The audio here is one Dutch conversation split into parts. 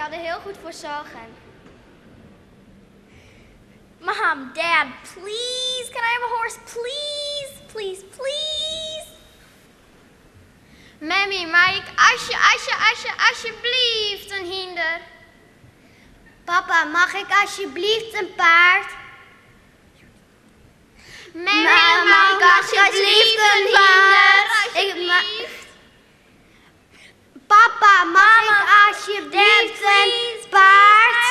zou er heel goed voor zorgen. Mom, Dad, please, can I have a horse? Please, please, please. Mammy, mag ik alsjeblieft een hinder? Papa, mag ik alsjeblieft een paard? Mammy, mag ik alsjeblieft een hinder? Papa, mag ik alsjeblieft een paard?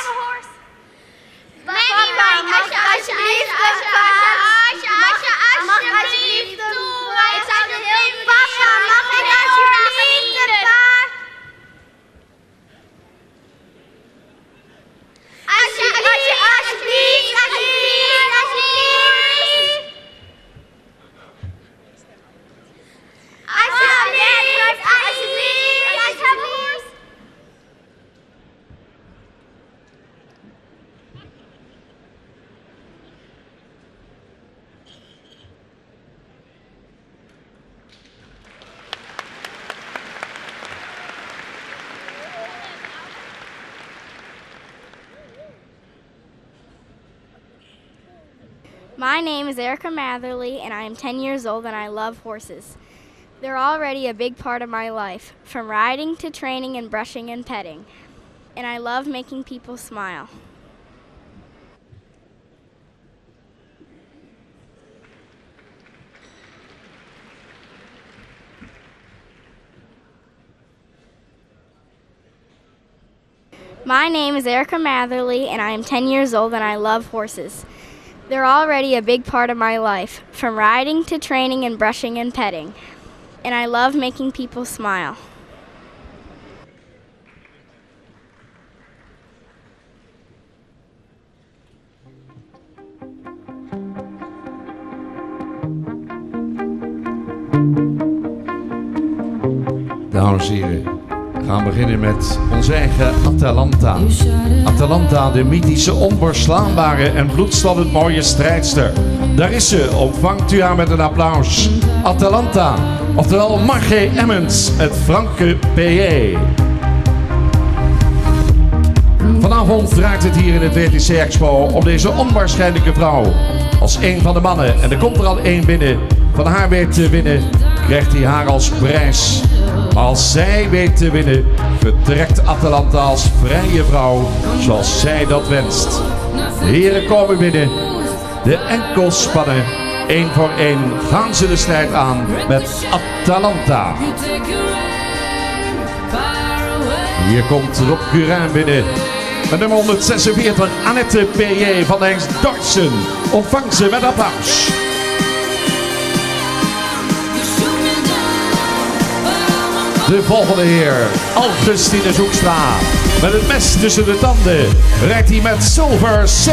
Mammy, mag ik alsjeblieft een paard? Alsjeblieft toe. Ik zou er heel Papa, mag ik alsjeblieft een paard? Alsjeblieft. My name is Erica Matherly, and I am 10 years old, and I love horses. They're already a big part of my life, from riding to training and brushing and petting. And I love making people smile. My name is Erica Matherly, and I am 10 years old, and I love horses. They're already a big part of my life, from riding to training and brushing and petting. And I love making people smile. Dames en heren, we gaan beginnen met onze eigen Atalanta. Atalanta, de mythische, onverslaanbare en bloedstollend mooie strijdster. Daar is ze, ontvangt u haar met een applaus. Atalanta, oftewel Margé Emmons, het Franke PJ. Vanavond draait het hier in het WTC Expo om deze onwaarschijnlijke vrouw. Als een van de mannen, en er komt er al één binnen, van haar weet te winnen, krijgt hij haar als prijs. Maar als zij weet te winnen, vertrekt Atalanta als vrije vrouw, zoals zij dat wenst. De heren komen binnen, de enkelspannen, één voor één gaan ze de strijd aan met Atalanta. Hier komt Rob Curin binnen. Met nummer 146, Annette PJ van Hengst Dortsen. Ontvangt ze met applaus. De volgende heer, Augustine Zoekstra. Met het mes tussen de tanden rijdt hij met Silver C.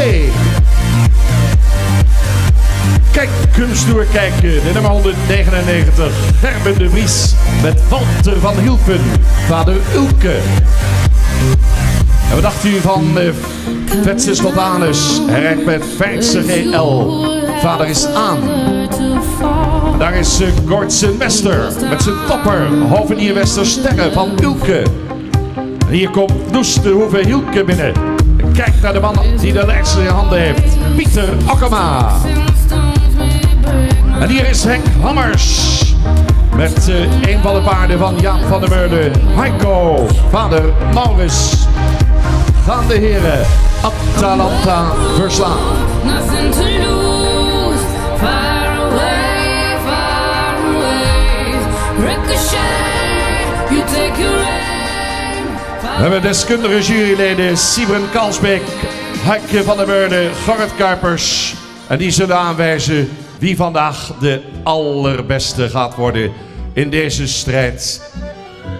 Kijk, kunststoer kijken, de nummer 199, Gerben de Vries. Met Walter van Hilfen, vader Ulke. En wat dacht u van Vetse Slotanus? Hij rijdt met Fijnse GL. Vader is aan. En daar is Gortsen Wester met zijn topper. Hovenier Wester Sterren van Ulke. En hier komt Noes de Hoeve Hielke binnen. En kijk naar de man die de leidster in handen heeft. Pieter Okkema. En hier is Henk Hammers. Met een van de paarden van Jaap van der Meurde. Heiko, vader Maurits. Gaan de heren Atalanta verslaan. We hebben deskundige juryleden Siebren Kalsbeek, Heike van der Meurde, Gerrit Kuipers. En die zullen aanwijzen wie vandaag de allerbeste gaat worden in deze strijd.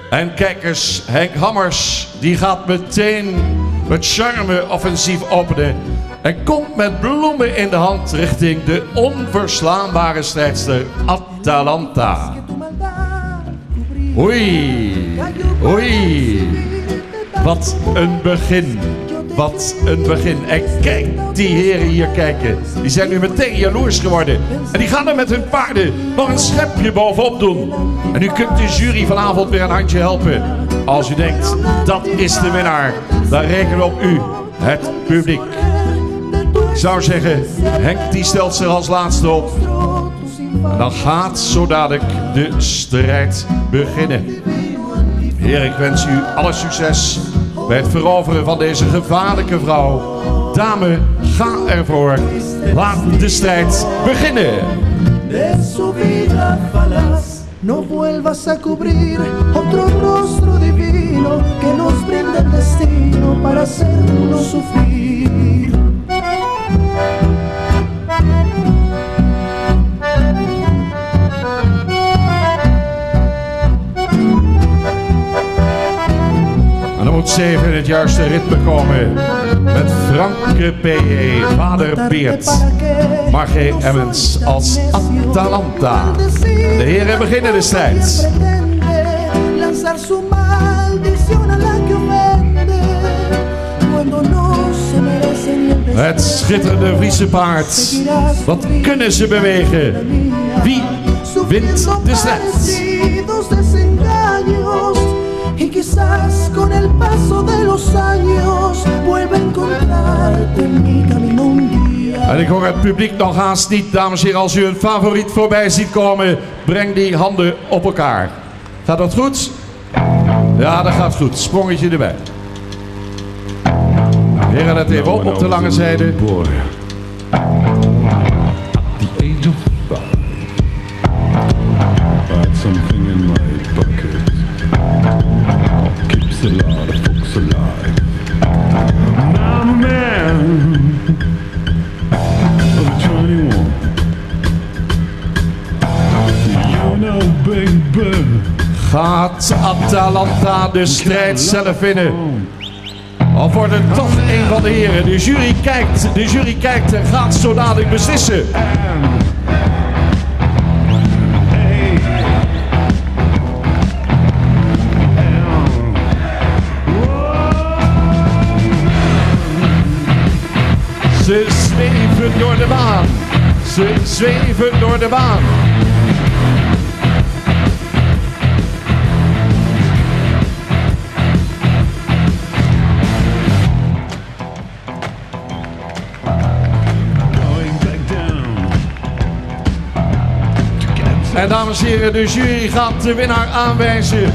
En kijk eens, Henk Hammers, die gaat meteen met charme offensief openen. En komt met bloemen in de hand richting de onverslaanbare strijdster Atalanta. Oei, oei. Wat een begin. Wat een begin. En kijk die heren hier kijken. Die zijn nu meteen jaloers geworden. En die gaan er met hun paarden nog een schepje bovenop doen. En u kunt de jury vanavond weer een handje helpen. Als u denkt, dat is de winnaar, dan rekenen we op u, het publiek. Ik zou zeggen, Henk die stelt zich als laatste op. En dan gaat zo dadelijk de strijd beginnen. Heer, ik wens u alle succes bij het veroveren van deze gevaarlijke vrouw. Dame, ga ervoor. Laat de strijd beginnen. No vuelvas a cubrir otro rostro divino que nos brinda el destino para hacernos sufrir. En dan moet 7 in het juiste ritme komen. Met Franke P.E., Vader Beert, Margé Emmens als Atalanta. De heren beginnen de strijd. Het schitterende Friese paard. Wat kunnen ze bewegen? Wie wint de strijd? Y quizás con el paso de los años vuelva a encontrarte en mi camino un día. En ik hoor het publiek nog haast niet, dames en heren. Als u een favoriet voorbij ziet komen, breng die handen op elkaar. Gaat dat goed? Ja, dat gaat goed. Sprongetje erbij. Heren, het even op de lange zijde. Something in my bucket keeps a lot of folks alive. I'm a man of 21. You know, baby. Gaat Atalanta de strijd zelf winnen? Of wordt het toch een van de heren? De jury kijkt en gaat zo dadelijk beslissen. Ze zweven door de baan. Ze zweven door de baan. En dames en heren, de jury gaat de winnaar aanwijzen.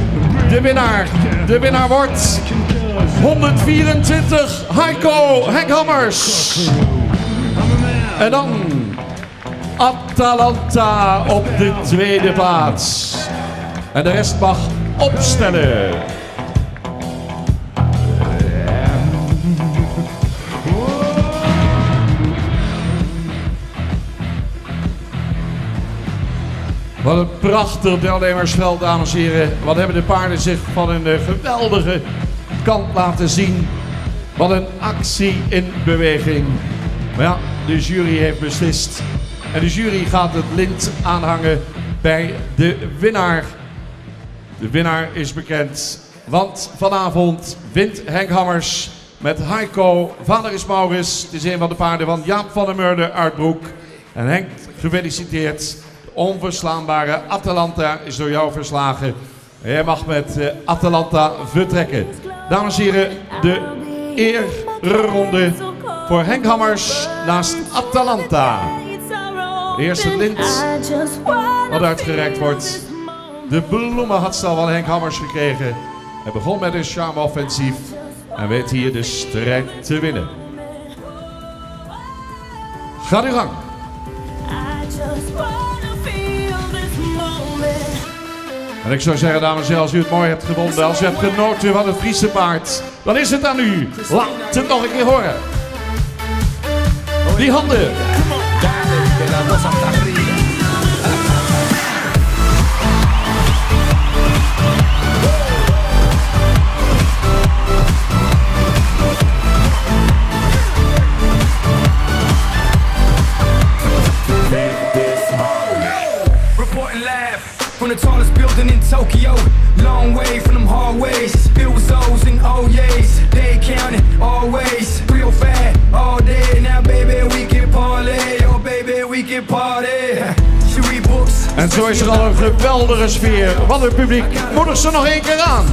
De winnaar wordt 124, Heiko Henk Hammers. En dan Atalanta op de tweede plaats. En de rest mag opstellen. Wat een prachtig deelnemersveld, dames en heren. Wat hebben de paarden zich van een geweldige kant laten zien. Wat een actie in beweging. Maar ja, de jury heeft beslist. En de jury gaat het lint aanhangen bij de winnaar. De winnaar is bekend. Want vanavond wint Henk Hammers met Heiko. Vader is Maurits. Het is een van de paarden van Jaap van der Mörde uit Broek. En Henk, gefeliciteerd. Onverslaanbare Atalanta is door jou verslagen. Jij mag met Atalanta vertrekken. Dames en heren, de eerronde voor Henk Hammers naast Atalanta. Eerst het lint wat uitgereikt wordt. De bloemen had ze al van Henk Hammers gekregen. Hij begon met een charme-offensief en weet hier de strijd te winnen. Gaat uw gang. En ik zou zeggen, dames en heren, als u het mooi hebt gewonnen, als u hebt genoten van het Friese paard, dan is het aan u. Laat het nog een keer horen. Die handen. From the tallest building in Tokyo, long way from them hallways. Filled with O's and oh yeas, they counting always. Real fat all day, now baby we can parlay, oh baby we can party. zo is er al een geweldige sfeer. Wat een publiek. Moedig ze nog één keer aan.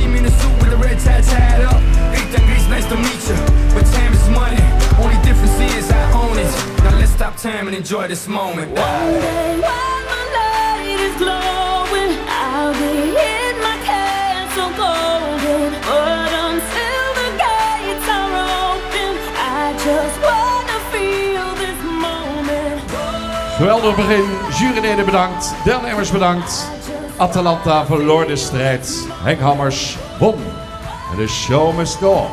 Stop time and enjoy this moment. One day when the light is glowing, I'll be in my castle golden. But until the gates are open, I just wanna feel this moment. Geweldig begin. Juryleden bedankt. Deelnemers bedankt. Atalanta verloor de strijd. Henk Hammers won. En de show must go.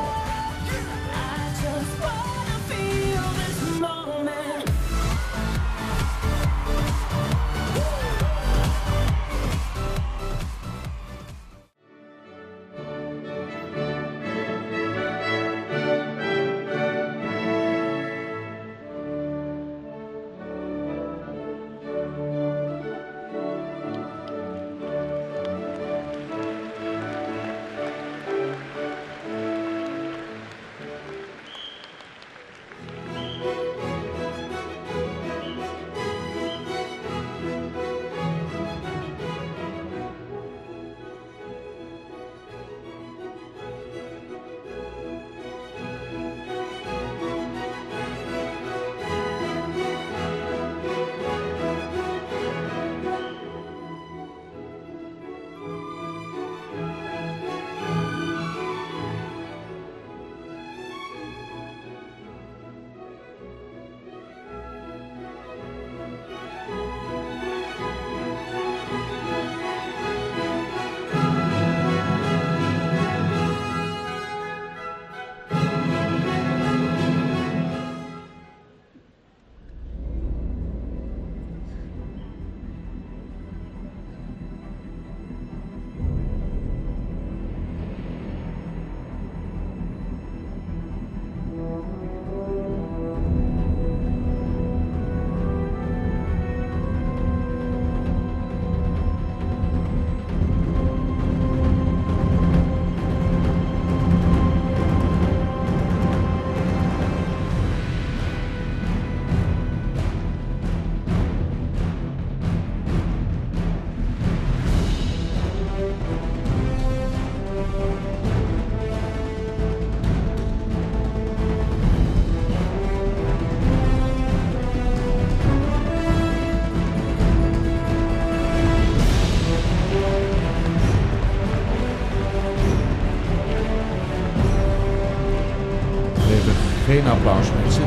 Geen applaus, mensen.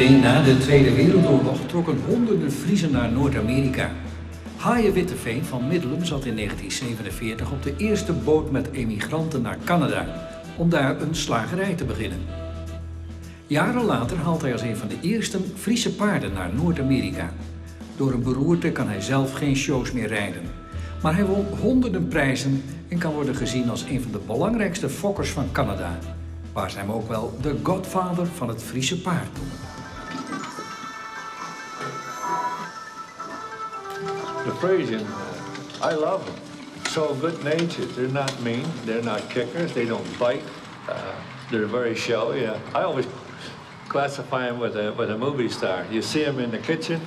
Na de Tweede Wereldoorlog trokken honderden Friezen naar Noord-Amerika. Haaien Witteveen van Middelen zat in 1947 op de eerste boot met emigranten naar Canada, om daar een slagerij te beginnen. Jaren later haalt hij als een van de eerste Friese paarden naar Noord-Amerika. Door een beroerte kan hij zelf geen shows meer rijden. Maar hij won honderden prijzen en kan worden gezien als een van de belangrijkste fokkers van Canada, waar ze hem ook wel de godfather van het Friese paard noemen. The Frisian, I love them. So good-natured. They're not mean. They're not kickers. They don't bite. They're very showy. I always classify them with a movie star. You see them in the kitchen.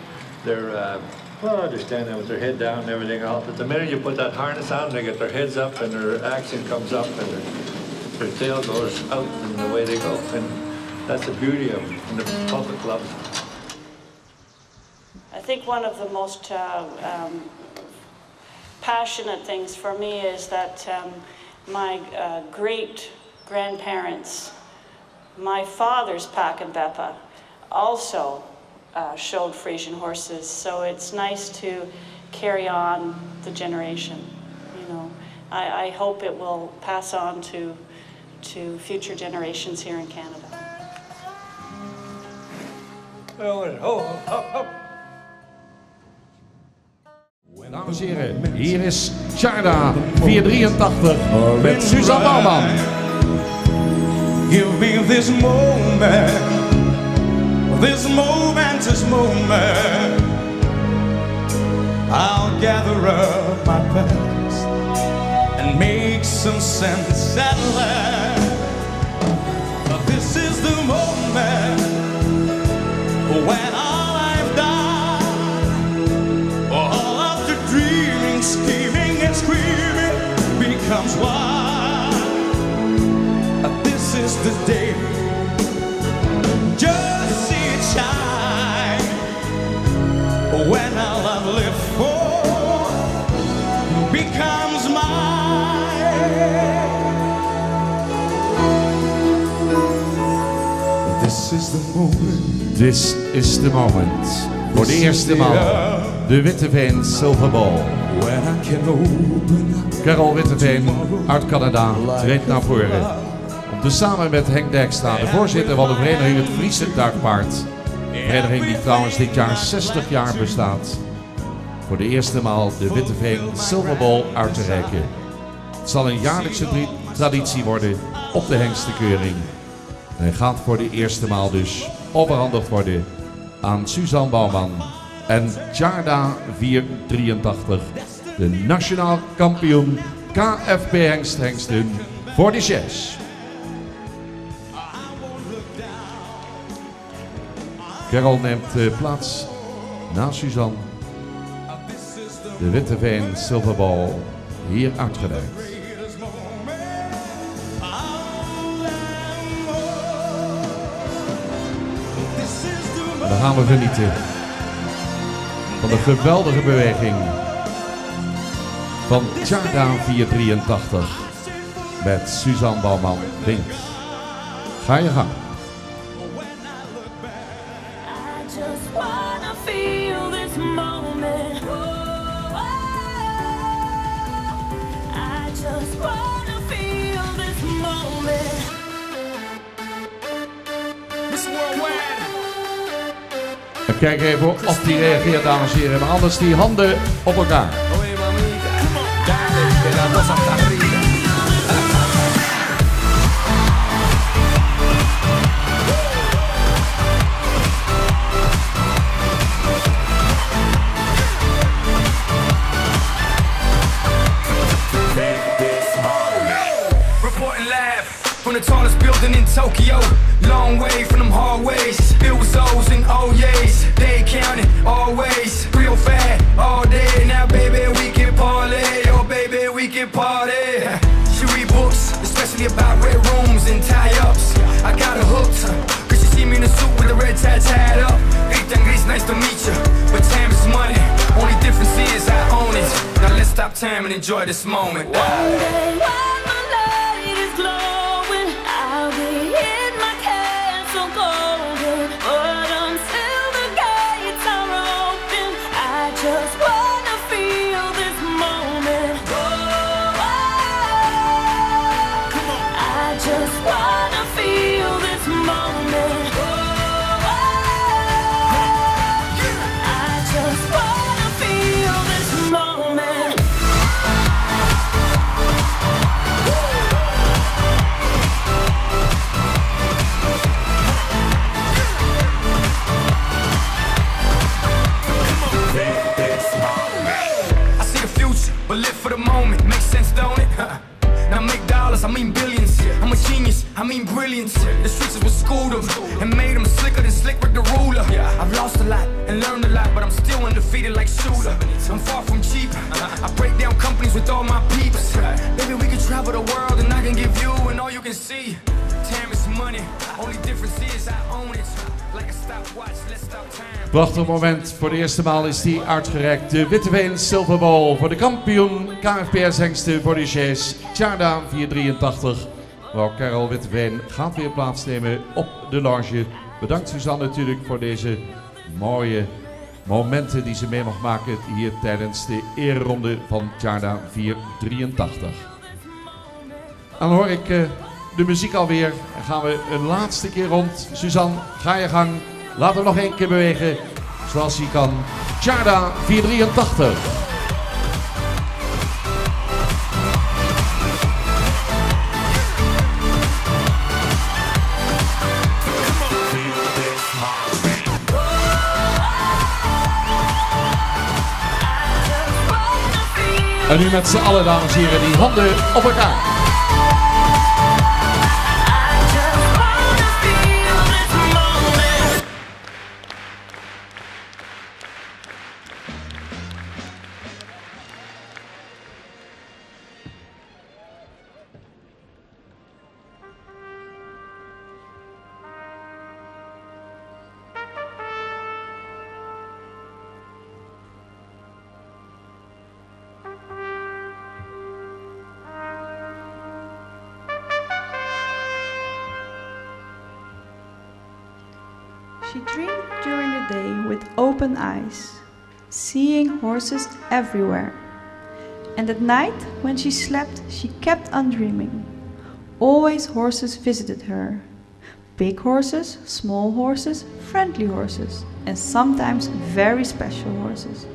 They're they're standing with their head down and everything else. But the minute you put that harness on, they get their heads up and their action comes up and their tail goes out and the way they go. And that's the beauty of them. And the public loves them. I think one of the most passionate things for me is that my great-grandparents, my father's Pak and Beppa, also showed Frisian horses, so it's nice to carry on the generation. You know, I hope it will pass on to future generations here in Canada. Dames en heren, hier is Tjarda 483 met Suzanne Bouwman. Give me this moment, this momentous moment. I'll gather up my past and make some sense at last. This is the moment when all I've done, all of the dreaming, scheming and screaming becomes wild. This is the day, just see it shine, when all I've lived for becomes mine. This is the moment. This is the moment. Voor de eerste maal de Witteveen Silver Ball. Carol Witteveen uit Canada treedt naar voren. Om te samen met Henk Dijkstra, de voorzitter van de vereniging Het Friese Tuigpaard. Een vereniging die trouwens dit jaar 60 jaar bestaat. Voor de eerste maal de Witteveen Silver Ball uit te reiken. Het zal een jaarlijkse traditie worden op de hengstenkeuring. En hij gaat voor de eerste maal dus overhandigd worden aan Suzanne Bouwman en Tjarda 483, de nationaal kampioen KFP Hengsten voor de 6. Carol neemt plaats na Suzanne. De Witteveen Silver Ball hier uitgereikt. En dan gaan we genieten van de geweldige beweging van Tjarda 483 met Suzanne Bouwman wint. Ga je gang. En kijk even of die reageert, dames en heren. Maar anders die handen op elkaar. Reporting live from the tallest building in Tokyo. Long way from them hallways. It was O's and O's. They counted always. Real fat all day. Now baby we can parlay. Oh baby we can party. She read books, especially about red rooms and tie-ups. I got her hooked, cause she see me in a suit with a red tie tied up. It's nice to meet you, but time is money. Only difference is I own it. Now let's stop time and enjoy this moment. Glowing, I'll be in my castle golden, but I mean brilliant. The streets is what schooled them and made them slicker than Slick Rick the ruler. I've lost a lot and learned a lot, but I'm still undefeated like Shooter. I'm far from cheap. I break down companies with all my peeps. Maybe we can travel the world and I can give you and all you can see. Time is money. Only difference is I own it. Like a stopwatch, let's stop time. Prachtig moment. Voor de eerste maal is die uitgereikt. De Witteveen Silver Bowl voor de kampioen KFPS hengsten voor de Chaise Tjarda 483. Mevrouw Carol Witteveen gaat weer plaatsnemen op de lounge. Bedankt Suzanne natuurlijk voor deze mooie momenten die ze mee mag maken hier tijdens de ereronde van Tjarda 483. Dan hoor ik de muziek alweer en gaan we een laatste keer rond. Suzanne, ga je gang. Laten we nog één keer bewegen zoals hij kan. Tjarda 483. En nu met z'n allen, dames en heren, die handen op elkaar. She dreamed during the day with open eyes, seeing horses everywhere. And at night, when she slept, she kept on dreaming. Always horses visited her. Big horses, small horses, friendly horses, and sometimes very special horses.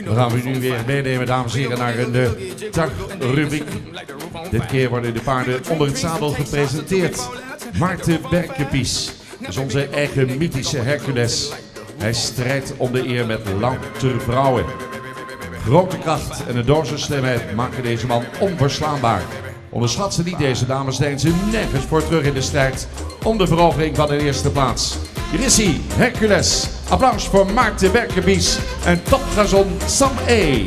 Dan gaan we nu weer meenemen, dames en heren, naar een dagrubriek. Dit keer worden de paarden onder het zadel gepresenteerd. Maarten Berkepies is onze eigen mythische Hercules. Hij strijdt om de eer met louter vrouwen. Grote kracht en een dosis slimheid maken deze man onverslaanbaar. Onderschat ze niet, deze dames, deinzen ze nergens voor terug in de strijd om de verovering van de eerste plaats. Hier is hij, Hercules. Applaus voor Maarten Berkepies en topgazon Sam E.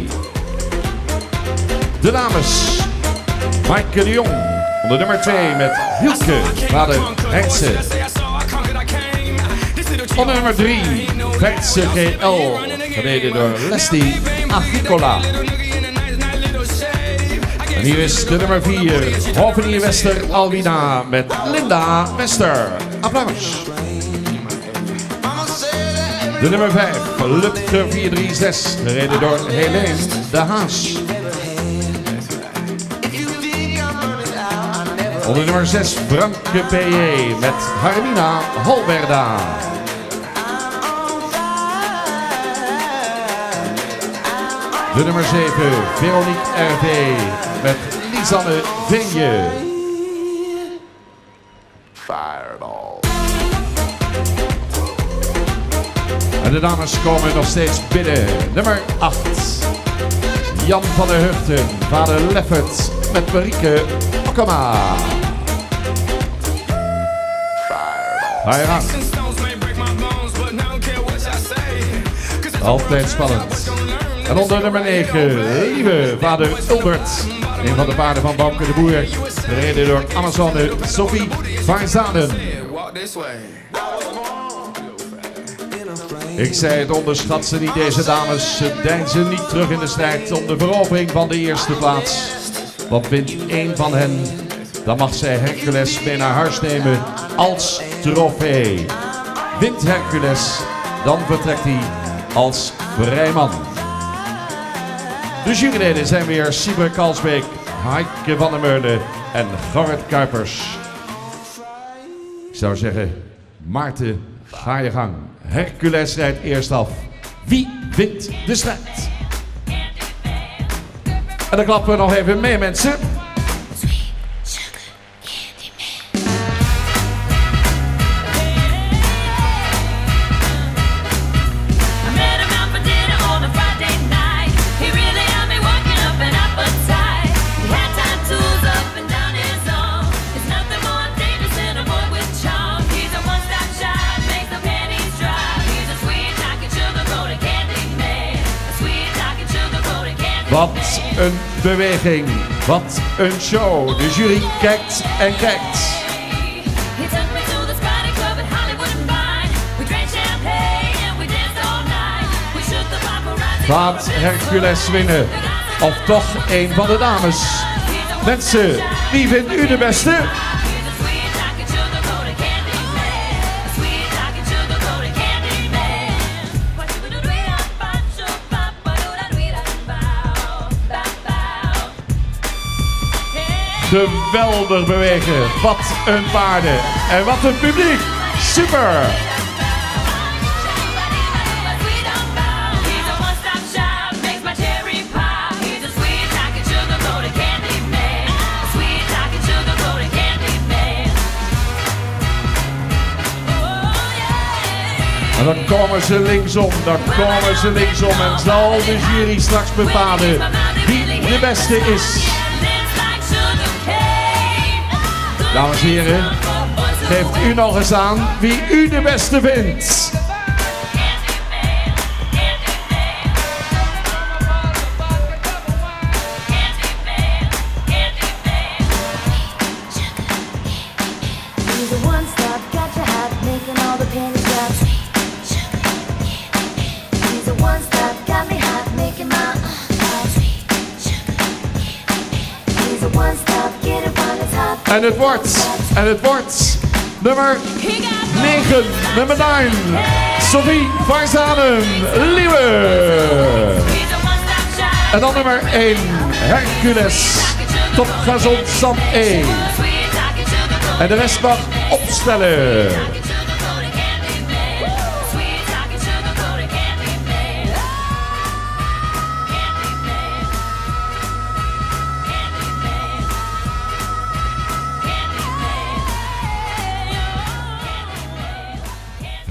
De dames, Maaike de Jong, onder nummer 2 met Hielke, vader Heintse. Onder nummer 3, Vechtse GL, gereden door Leslie Agricola. En hier is de nummer 4, Hovenier Wester Alwina met Linda Wester. Applaus. De nummer 5, Lutger 436, gereden door Helene de Haas. Onder nummer 6, Franke P.J. met Harmina Holberda. De nummer 7, Veronique R.V. met Lisanne Veenje. Fireball. En de dames komen nog steeds binnen. Nummer 8, Jan van der Hugten, vader Leffert met Marieke Okkema. Fireball. Altijd spannend. En onder nummer 9, Lieve, vader Ulbert. Een van de paarden van Bouke de Boer. Gereden door Amazone Sophie Vaarzanen. Ik zei het, onderschat ze niet, deze dames. Ze deinzen niet terug in de strijd om de verovering van de eerste plaats. Want wint één van hen, dan mag zij Hercules mee naar huis nemen als trofee. Wint Hercules, dan vertrekt hij als vrijman. De juryleden zijn weer Sieber Kalsbeek, Heike van der Meulen en Gerrit Kuipers. Ik zou zeggen, Maarten, ga je gang. Hercules rijdt eerst af. Wie wint de strijd? En dan klappen we nog even mee, mensen. Wat een beweging, wat een show. De jury kijkt en kijkt. Gaat Hercules winnen? Of toch een van de dames? Mensen, wie vindt u de beste? Geweldig bewegen. Wat een paarden. En wat een publiek. Super. En dan komen ze linksom, en zal de jury straks bepalen wie de beste is. Dames en heren, geeft u nog eens aan wie u de beste vindt. En het wordt nummer 9, nummer 9, Sophie Varzanum, Lieve. En dan nummer 1, Hercules, Top Gazon Sam E. En de rest mag opstellen.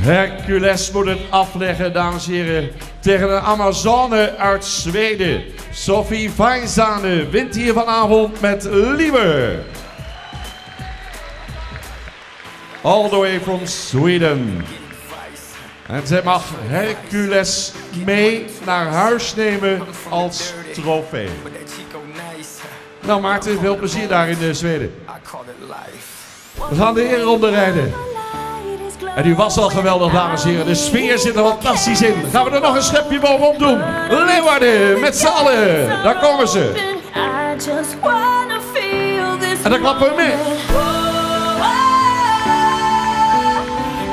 Hercules moet het afleggen, dames en heren, tegen een Amazone uit Zweden. Sophie Varzanum wint hier vanavond met Lieve. All the way from Sweden. En zij mag Hercules mee naar huis nemen als trofee. Nou Maarten, veel plezier daar in Zweden. We gaan de herenronde rijden. En u was al geweldig, dames en heren. De sfeer zit er fantastisch in. Gaan we er nog een schepje bovenop doen. Leeuwarden, met z'n allen. Daar komen ze. En dan klappen we mee.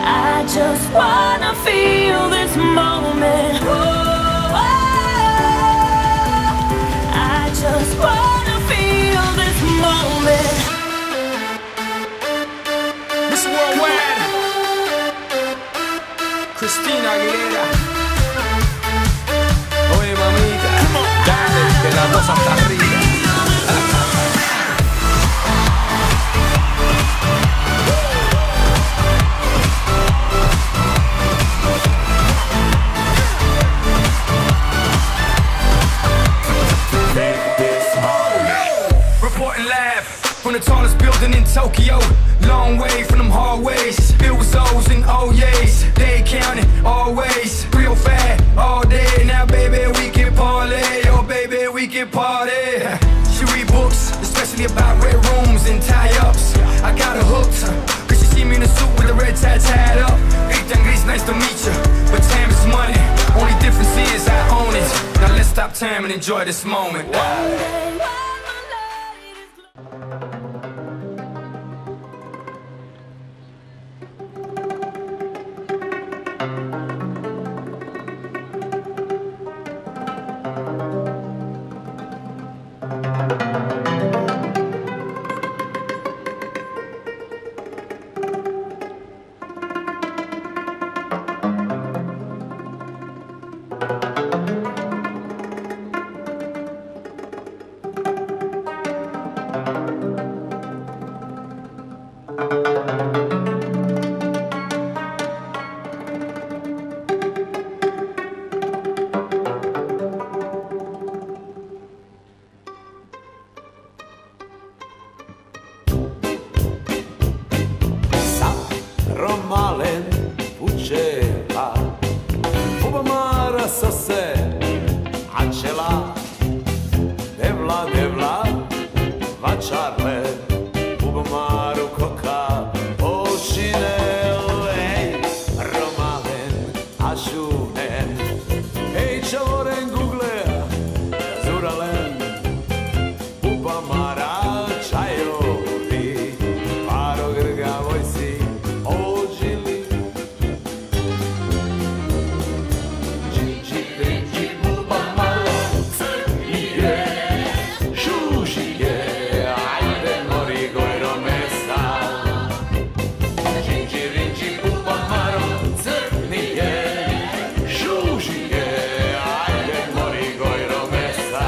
I just wanna feel this moment. I just wanna feel this moment. Miss Worldwide, Christina Aguilera. Oye mamita, dale que la cosa está arriba. Reporting live from the tallest building in Tokyo. Long way from them hallways. Filled with O's and O's. They counting always. Real fat all day. Now baby we can parlay. Oh baby we can party. She read books, especially about red rooms and tie-ups. I got her hooked, cause she see me in a suit with the red tie tied up. Ethan Grease, nice to meet you. But time is money. Only difference is I own it. Now let's stop time and enjoy this moment. Romalen fuceva Fuma mara sase Acela vačarle, bubamaru koka, počinel, ej, romalen, ašunen, ej, čavoren gugle, zuralen, bubamara čajovi, paro grga vojsi, ođili. Dži, dži, bubamaro, crni je, žuži je, ajde mori gojro mesa. Dži, rinđi, bubamaro, crni je, žuži je, ajde mori gojro mesa.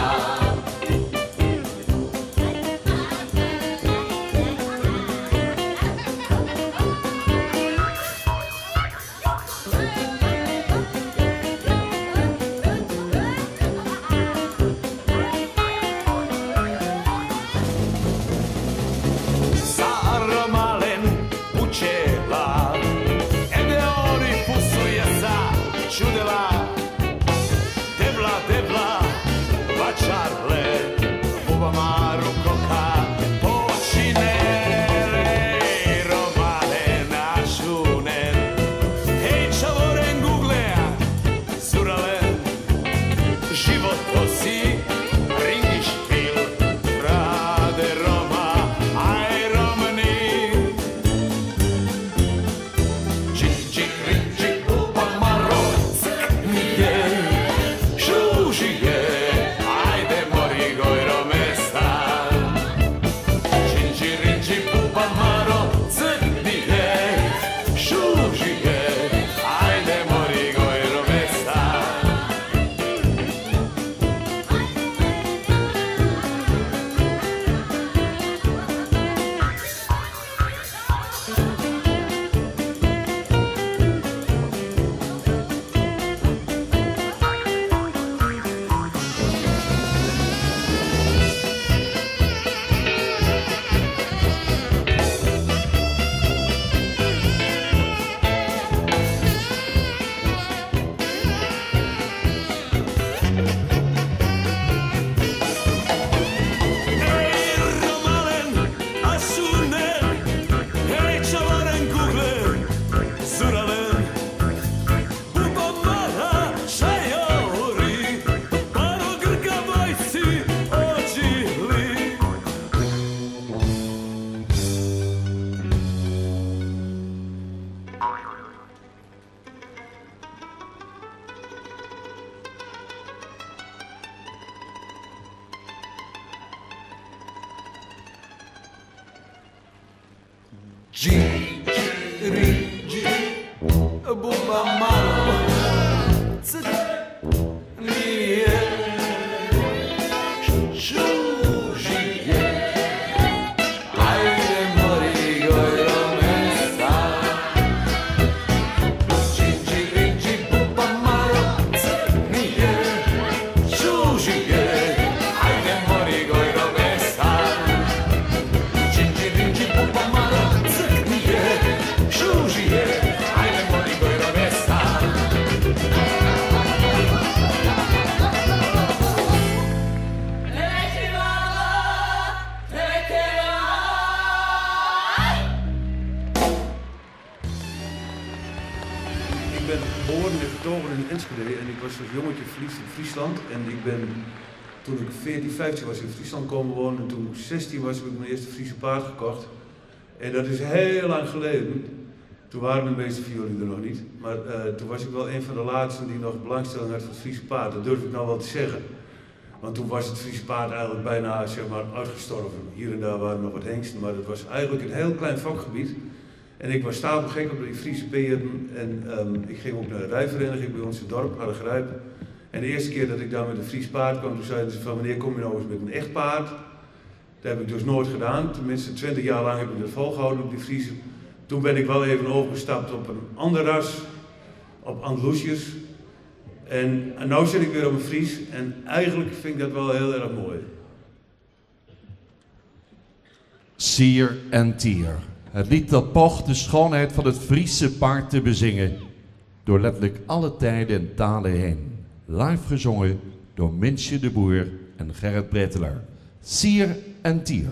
Sara malen učela, ede ori pusuje sa čudela, debla, debla, vačarle, bubamaru koka, počinele, romalen, ašunen, hej, čavoren guglea, zuralen, život osi, ringi špil, rade Roma, aj Romani. Dži, rinđi, bubamaro, crni je, žuži je, ajde mori gojro mesa. Dži, rinđi, bubamaro, crni je, žuži je, ajde mori gojro mesa. Ej, romalen, ašunen, ej, čavoren gugle, zuralen, bubamara šajori, paro grga vojsi ođili. Dži, rinđi, bubamaro, crni je, žuži je, ajde mori gojro mesa. Dži, rinđi, bubamaro, crni je, žuži je, ajde mori gojro mesa. Dži, rinđi, bubamaro, crni je, žuži je, ajde mori gojro mesa. Ik ben geboren en getogen in Enschede en ik was als jongetje verliefd in Friesland. En ik ben, toen ik 14, 15 was, in Friesland komen wonen. En toen ik 16 was, heb ik mijn eerste Friese paard gekocht. En dat is heel lang geleden. Toen waren de meeste van jullie er nog niet. Maar toen was ik wel een van de laatsten die nog belangstelling had voor het Friese paard. Dat durf ik nou wel te zeggen. Want toen was het Friese paard eigenlijk bijna, zeg maar, uitgestorven. Hier en daar waren nog wat hengsten, maar het was eigenlijk een heel klein vakgebied. En ik was stapelgek op die Friese paarden. En ik ging ook naar de rijvereniging bij ons in het dorp, Hardergrijp. En de eerste keer dat ik daar met een Fries paard kwam, toen zeiden ze van, wanneer kom je nou eens met een echt paard? Dat heb ik dus nooit gedaan. Tenminste 20 jaar lang heb ik dat volgehouden op die Friese. Toen ben ik wel even overgestapt op een ander ras, op Andalusiërs. En nu zit ik weer op een Fries en eigenlijk vind ik dat wel heel erg mooi. Sier en Tier. Het lied dat pocht de schoonheid van het Friese paard te bezingen. Door letterlijk alle tijden en talen heen. Live gezongen door Minsje de Boer en Gerrit Brettelaar. Sier en Tier.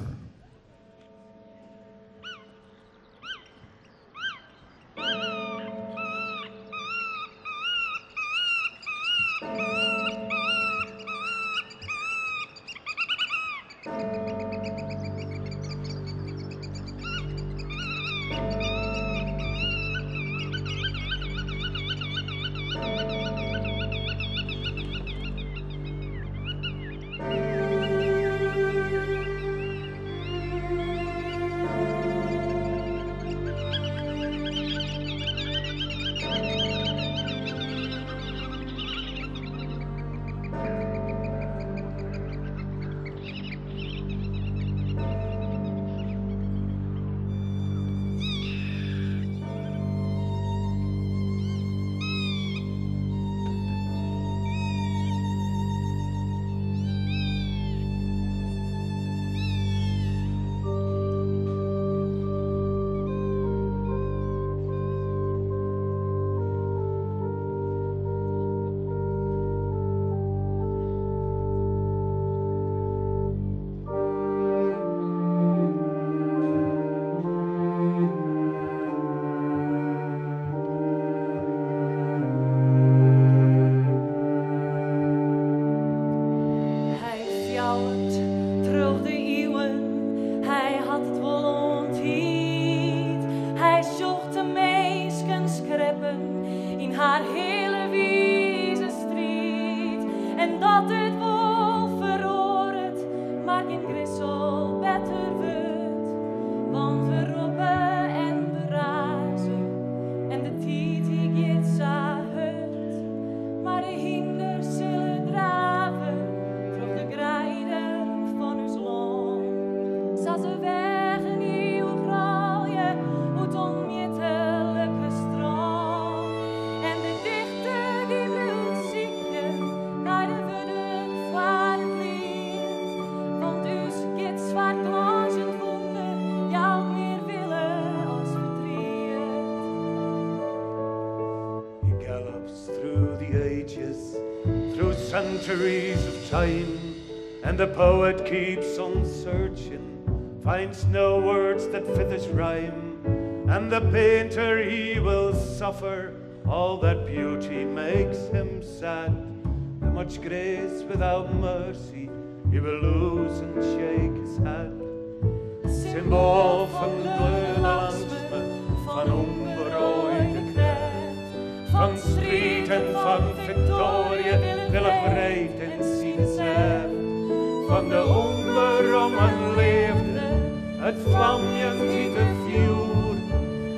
Centuries of time, and the poet keeps on searching, finds no words that fit his rhyme, and the painter he will suffer all that beauty makes him sad. The much grace without mercy he will lose and shake his head. Symbool van glöde landsme, van onberooide krijt, van strijd en van victorie wil ik breed in zien zeft. Van de onberommen leefde, het vlamje die te vuur,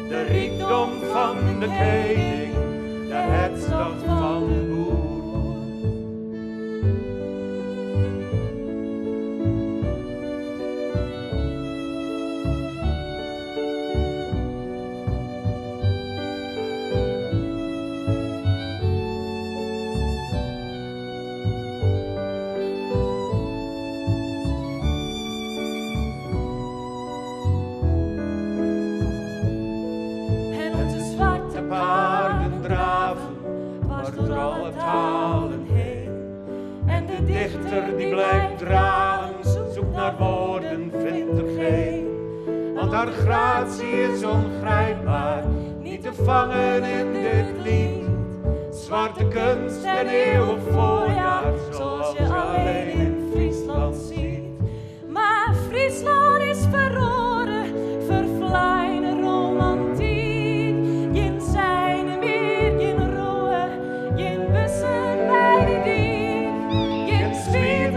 de rijkdom van de koning, de hetstocht van de boer. Die blijft dralen, zoekt naar woorden, vindt er geen. Want haar gratie is ongrijpbaar, niet te vangen in dit lied. Zwarte kunst en eeuwig voorjaar, zoals je alleen in Friesland ziet. Maar Friesland is verloren, vervleine romantiek. Geen zijne meer, geen roe, geen bussen bij de diek.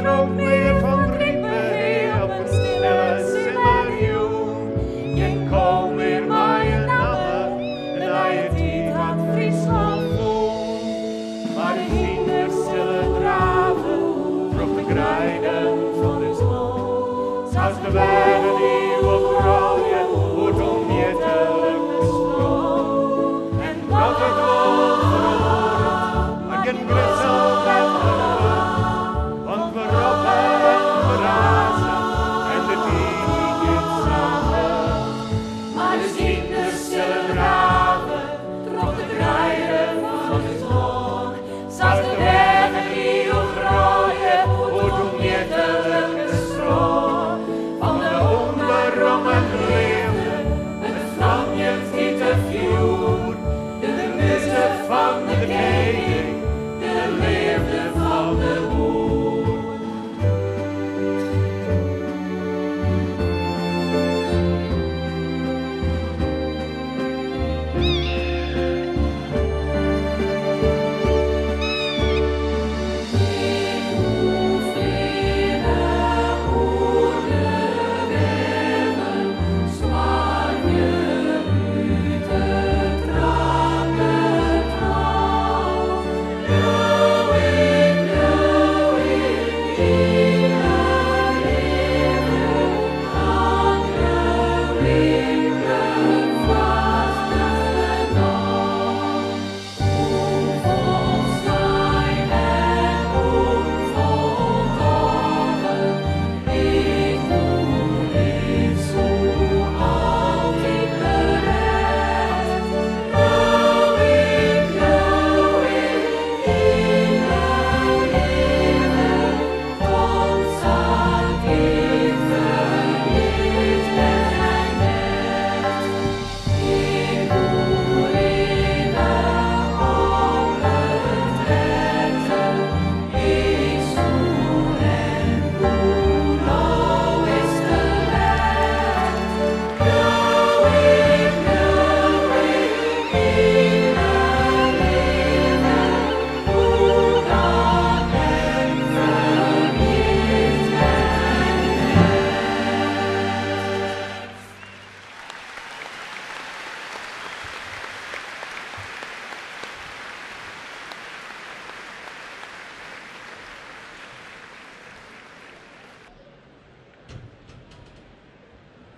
Ook meer van griepen op een stille Silmarioen. Je kon meer maaien namen en hij het niet aan Friesland voelt. Maar de hinders zullen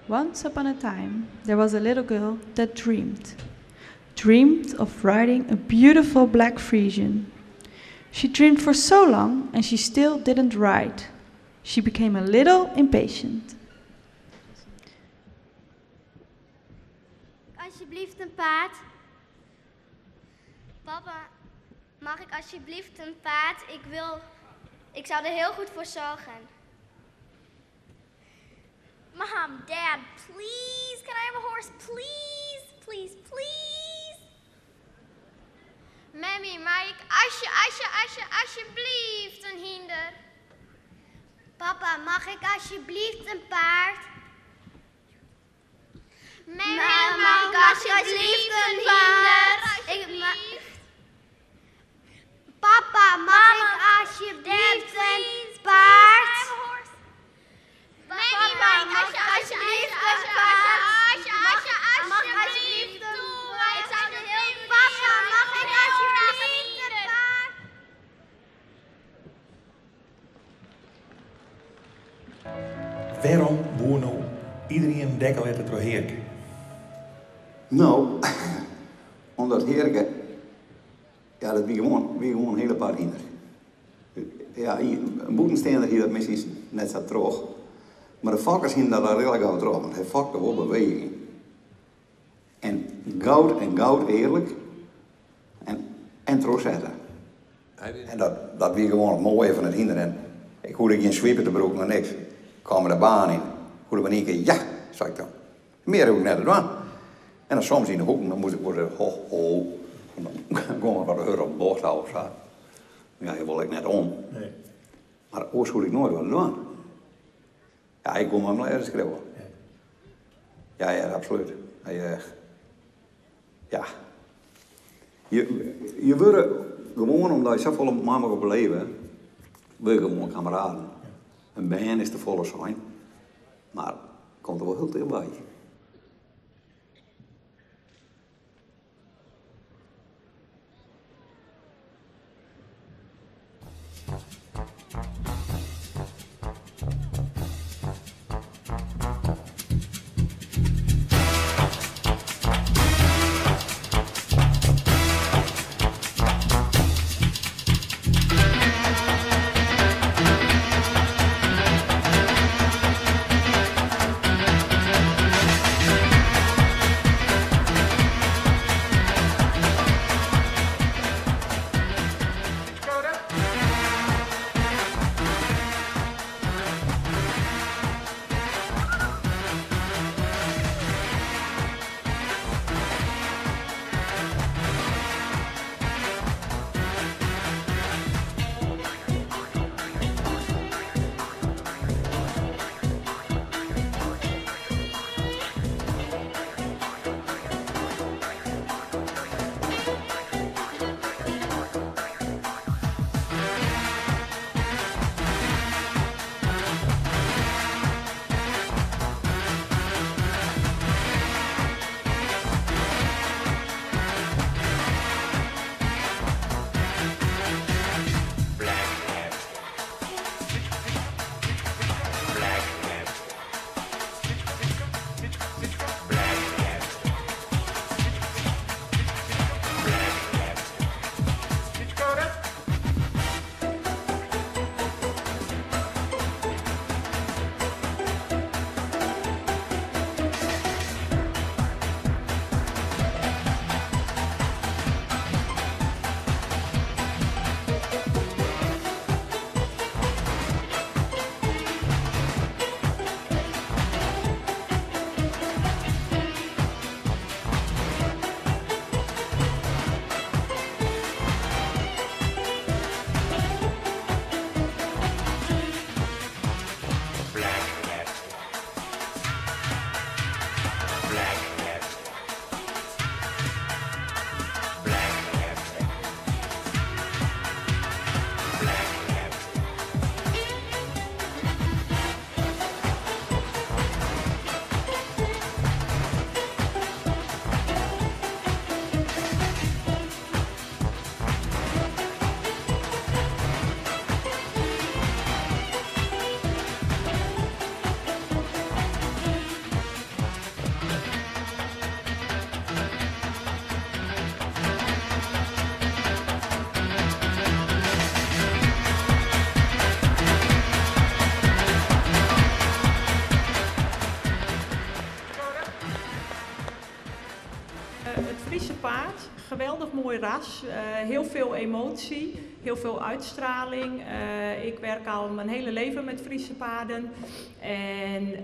Once upon a time, there was a little girl that dreamed of riding a beautiful black Frisian. She dreamed for so long and she still didn't ride. She became a little impatient. Alsjeblieft een paard. Papa, mag ik alsjeblieft een paard? Ik zou er heel goed voor zorgen. Mom, Dad, please, can I have a horse? Please, please, please. Mammy, mag ik alsjeblieft een hinder? Papa, mag ik alsjeblieft een paard? Mammy, mag ik alsjeblieft een hinder? Papa, mag ik alsjeblieft een paard? Mammy, mag ik alsjeblieft een paard? Mag ik alsjeblieft een paard? Ik zou er heel Papa, mag ik alsjeblieft een paard? Waarom woont nou iedereen dekkelletter door Heerke? Nou, omdat Heerke, ja, dat wie gewoon een hele paar hinder. Ja, een boetensteender hier dat misschien net zo droog. Maar de fokkers zien dat redelijk gauw droog, want hij fokt wel beweging. En goud eerlijk en trozetten. En dat wie gewoon mooi van het hinder. En ik hoorde geen sweeper te broek, maar niks. Kwamen de baan in. Hoorde me een keer, ja, zei ik dan. Meer heb ik net gedaan. En dan soms in de hoek, dan moest ik worden, ho. En dan gewoon wat de op de bocht houden. Zo. Ja, je wil ik net om. Nee. Maar ooit hoorde ik nooit wat doen. Ja, ik kon hem ergens schreeuwen. Ja, absoluut. Ja. Je wordt gewoon, omdat je zoveel mama op leven, wil je gewoon kameraden. Een band is te volle zijn, maar komt er wel heel dichtbij. mooi ras. Heel veel emotie, heel veel uitstraling. Ik werk al mijn hele leven met Friese paarden. En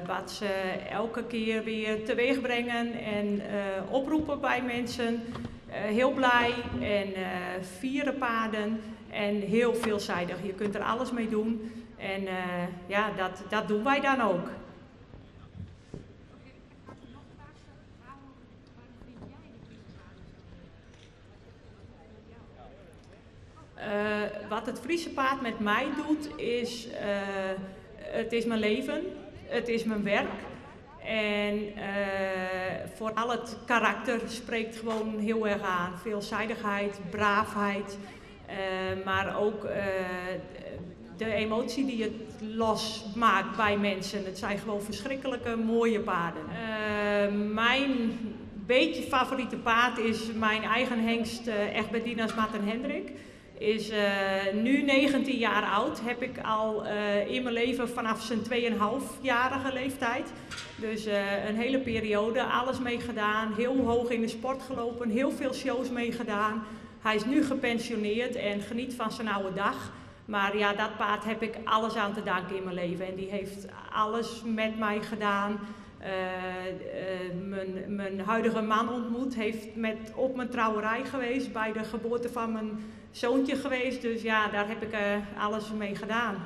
wat ze elke keer weer teweeg brengen en oproepen bij mensen. Heel blij en vieren paarden en heel veelzijdig. Je kunt er alles mee doen en ja, dat doen wij dan ook. Wat het Friese paard met mij doet is, het is mijn leven, het is mijn werk. En vooral het karakter spreekt gewoon heel erg aan. Veelzijdigheid, braafheid, maar ook de emotie die het losmaakt bij mensen. Het zijn gewoon verschrikkelijke mooie paarden. Mijn beetje favoriete paard is mijn eigen hengst Egbertina's Martin Hendrik. Is nu 19 jaar oud, heb ik al in mijn leven vanaf zijn 2,5-jarige leeftijd. Dus een hele periode, alles mee gedaan, heel hoog in de sport gelopen, heel veel shows mee gedaan. Hij is nu gepensioneerd en geniet van zijn oude dag. Maar ja, dat paard heb ik alles aan te danken in mijn leven en die heeft alles met mij gedaan. Mijn huidige man ontmoet, heeft op mijn trouwerij geweest, bij de geboorte van mijn zoontje geweest. Dus ja, daar heb ik alles mee gedaan.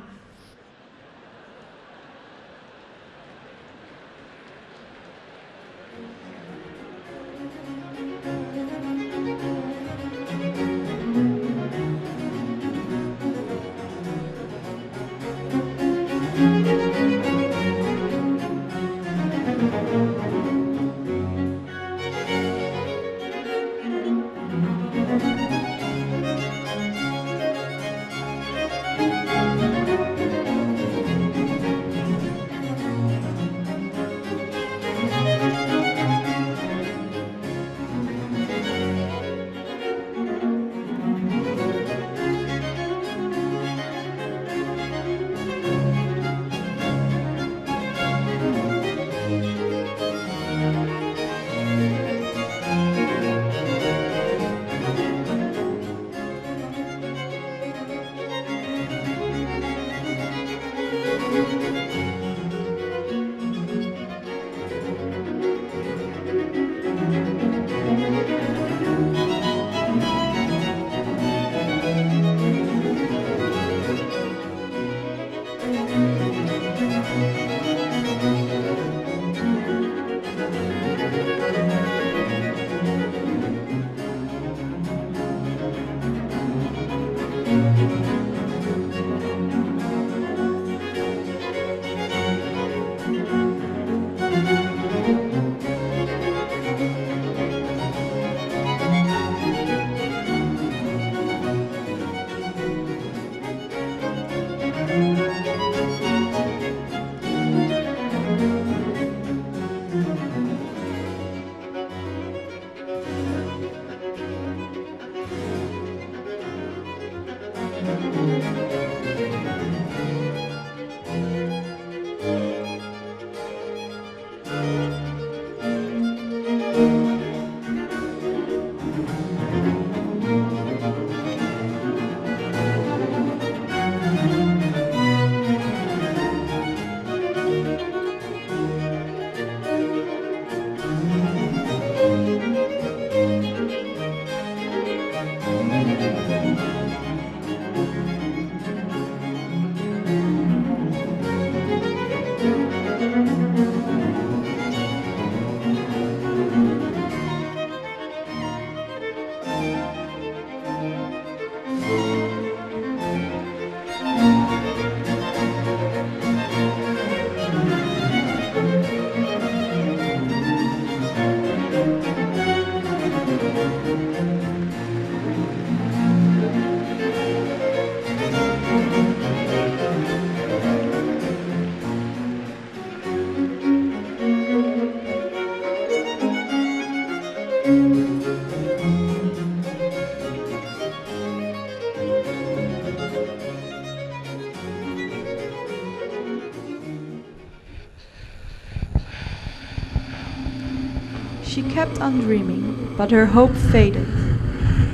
She kept on dreaming, but her hope faded.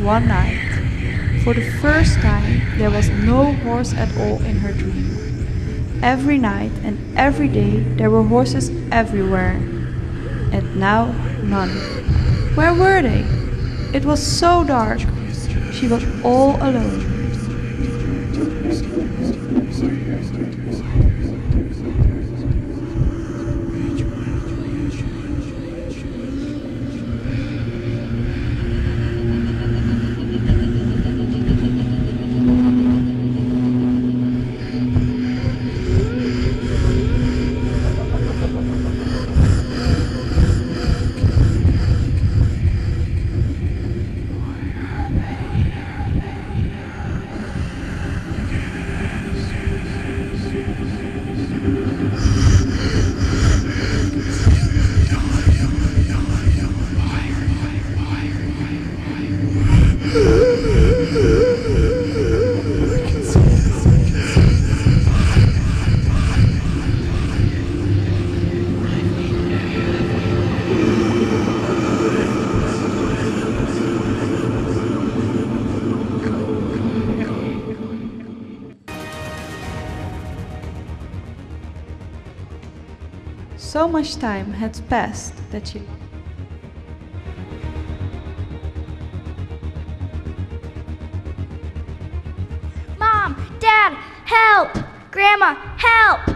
one night. For the first time, there was no horse at all in her dream. Every night and every day there were horses everywhere. And now none. Where were they? It was so dark. She was all alone. So much time had passed that she... Mom, Dad, help! Grandma, help!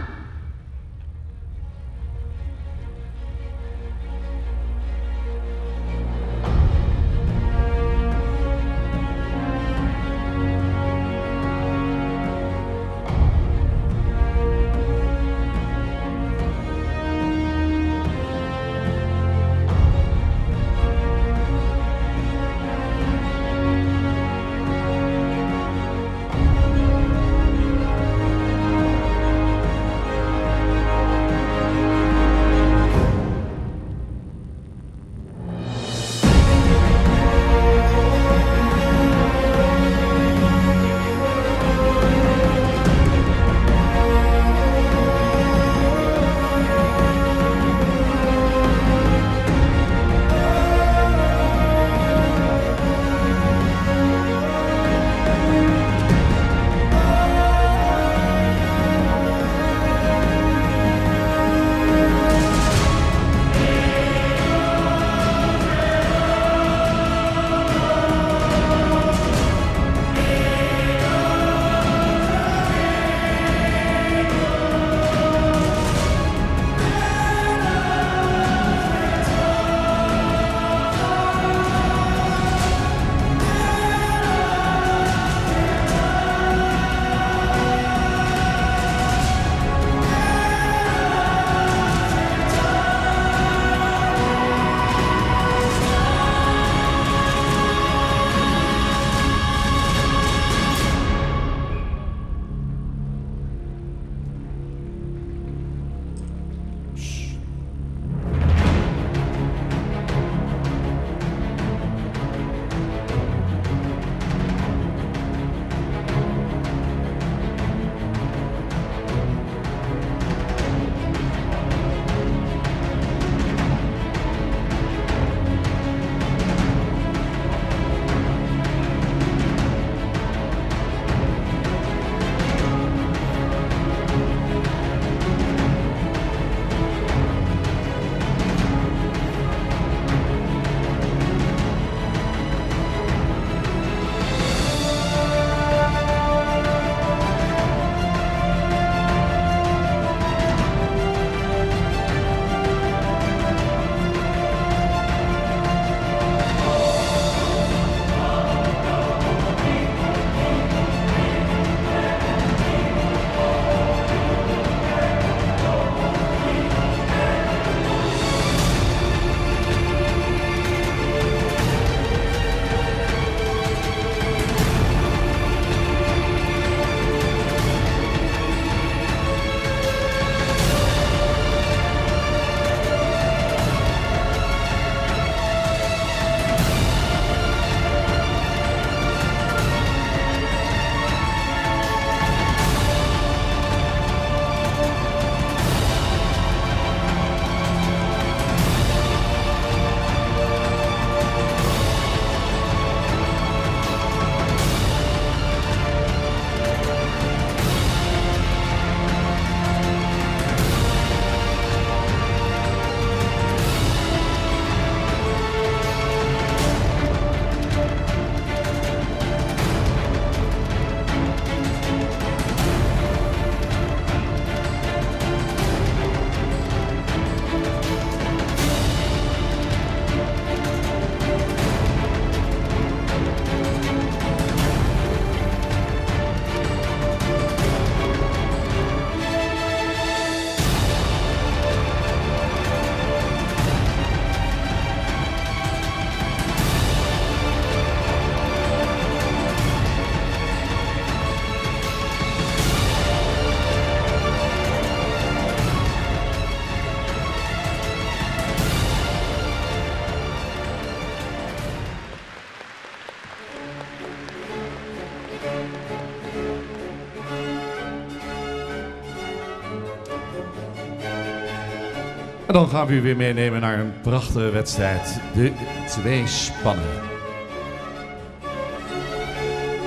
En dan gaan we u weer meenemen naar een prachtige wedstrijd. De tweespannen.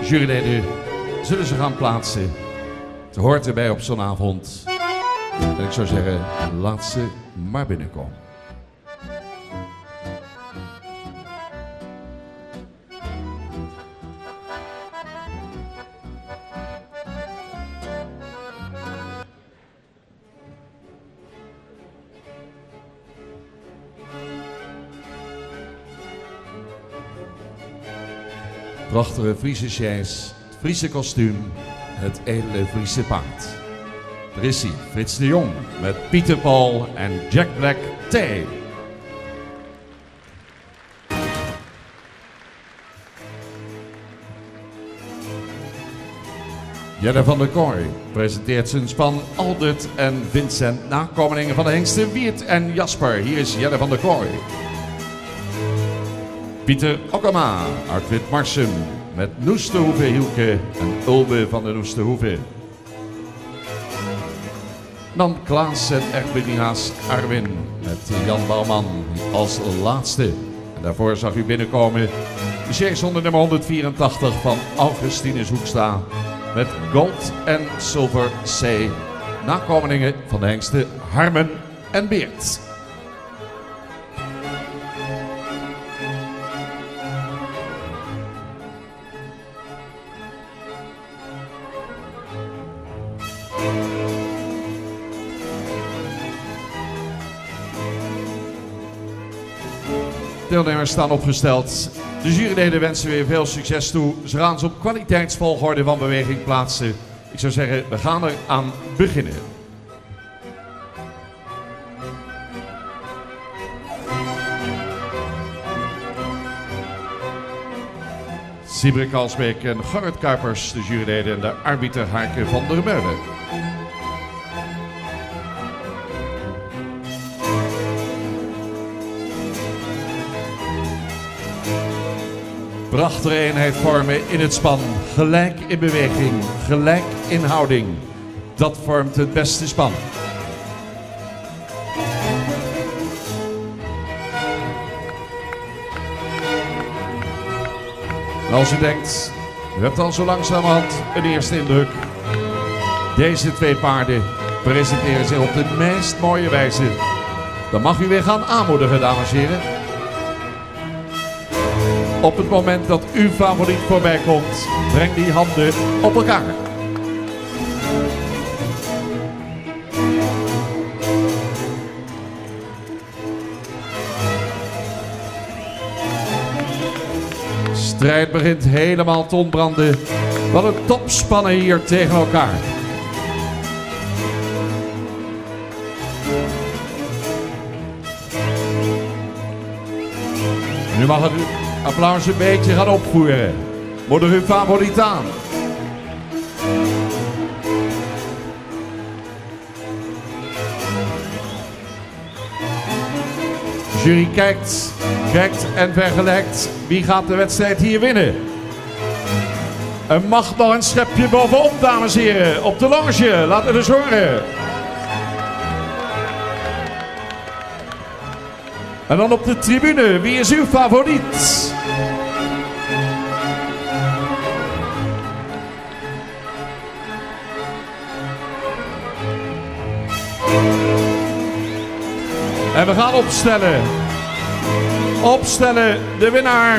Juryleden zullen ze gaan plaatsen. Het hoort erbij op zo'n avond. En ik zou zeggen, laat ze maar binnenkomen. Prachtige Friese sjees, het Friese kostuum, het edele Friese paard. Er is hij, Frits de Jong, met Pieter Paul en Jack Black T. Jelle van der Kooi presenteert zijn span Aldert en Vincent, nakomelingen van de hengsten Wiert en Jasper. Hier is Jelle van der Kooi. Pieter Okkema uit Witmarsum met Noesterhoeve Hielke en Ulbe van de Noesterhoeve. Dan Klaas en Erpenia's Arwin met Jan Bouwman als laatste. En daarvoor zag u binnenkomen de sjees onder nummer 184 van Augustinus Hoekstra met Gold en Silver C. Nakomelingen van de hengsten Harmen en Beert. Deelnemers staan opgesteld. De juryleden wensen weer veel succes toe. Ze gaan ze op kwaliteitsvolgorde van beweging plaatsen. Ik zou zeggen, we gaan er aan beginnen. Siebre Kalsbeek en Gerrit Kuipers, de juryleden en de arbiter Haarke van der Meulen. Prachtige eenheid vormen in het span. Gelijk in beweging, gelijk in houding. Dat vormt het beste span. En als u denkt, u hebt al zo langzamerhand een eerste indruk. Deze twee paarden presenteren zich op de meest mooie wijze. Dan mag u weer gaan aanmoedigen, dames en heren. Op het moment dat uw favoriet voorbij komt, breng die handen op elkaar. Strijd begint helemaal te ontbranden. Wat een topspannen hier tegen elkaar. Nu mag het applaus een beetje gaan opvoeren. Moedig uw favoriet aan. De jury kijkt en vergelijkt. Wie gaat de wedstrijd hier winnen? Er mag nog een schepje bovenop, dames en heren. Op de loge, laat het eens horen. En dan op de tribune, wie is uw favoriet? En we gaan opstellen. Opstellen, de winnaar.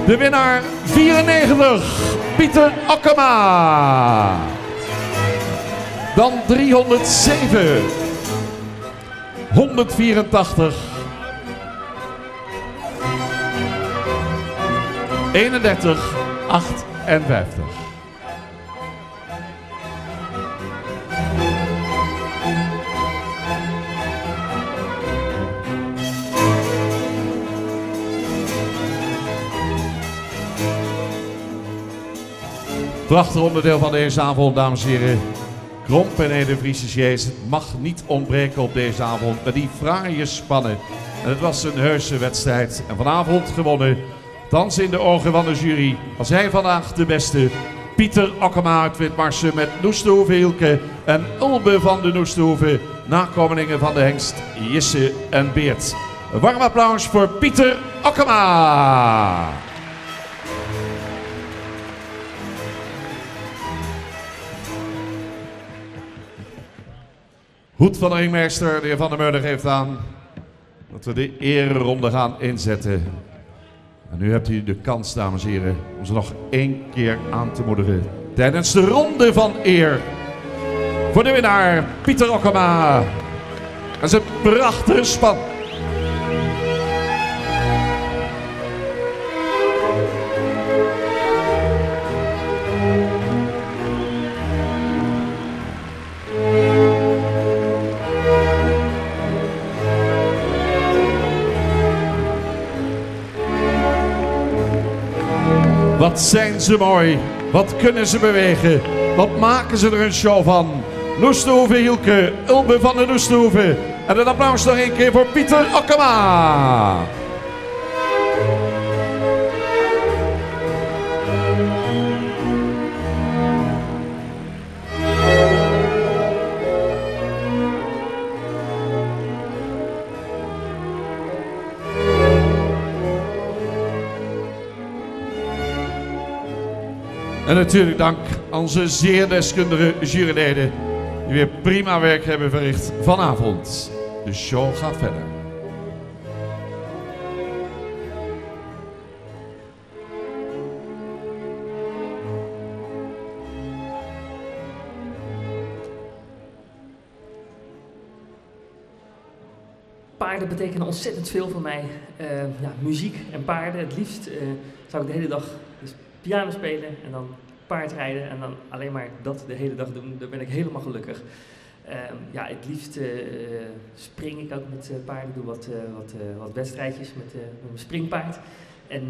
De winnaar 94, Pieter Okkema. Dan 307, 184, 31, 58. Prachtig onderdeel van deze avond, dames en heren. Kromp en Ede Friese sjees. Het mag niet ontbreken op deze avond met die fraaie spannen. En het was een heuse wedstrijd. En vanavond gewonnen. Thans in de ogen van de jury was hij vandaag de beste. Pieter Okkema uit Witmarsen met Noesterhoeve Hielke en Ulbe van de Noesterhoeve, nakomelingen van de hengst Jisse en Beert. Een warm applaus voor Pieter Okkema. Hoed van de ringmeester, de heer Van der Meulen, geeft aan dat we de ereronde gaan inzetten. En nu hebt u de kans, dames en heren, om ze nog 1 keer aan te moedigen tijdens de ronde van eer. Voor de winnaar, Pieter Okkema. En zijn prachtige span. Wat zijn ze mooi, wat kunnen ze bewegen, wat maken ze er een show van. Noesterhoeve Hielke, Ulbe van de Noesterhoeve. En een applaus nog 1 keer voor Pieter Okkema. En natuurlijk dank aan onze zeer deskundige juryleden die weer prima werk hebben verricht vanavond. De show gaat verder. Paarden betekenen ontzettend veel voor mij. Ja, muziek en paarden. Het liefst zou ik de hele dag dus piano spelen en dan paardrijden en dan alleen maar dat de hele dag doen. Dan ben ik helemaal gelukkig. Ja, het liefst spring ik ook met paarden. Ik doe wat wedstrijdjes met mijn springpaard. En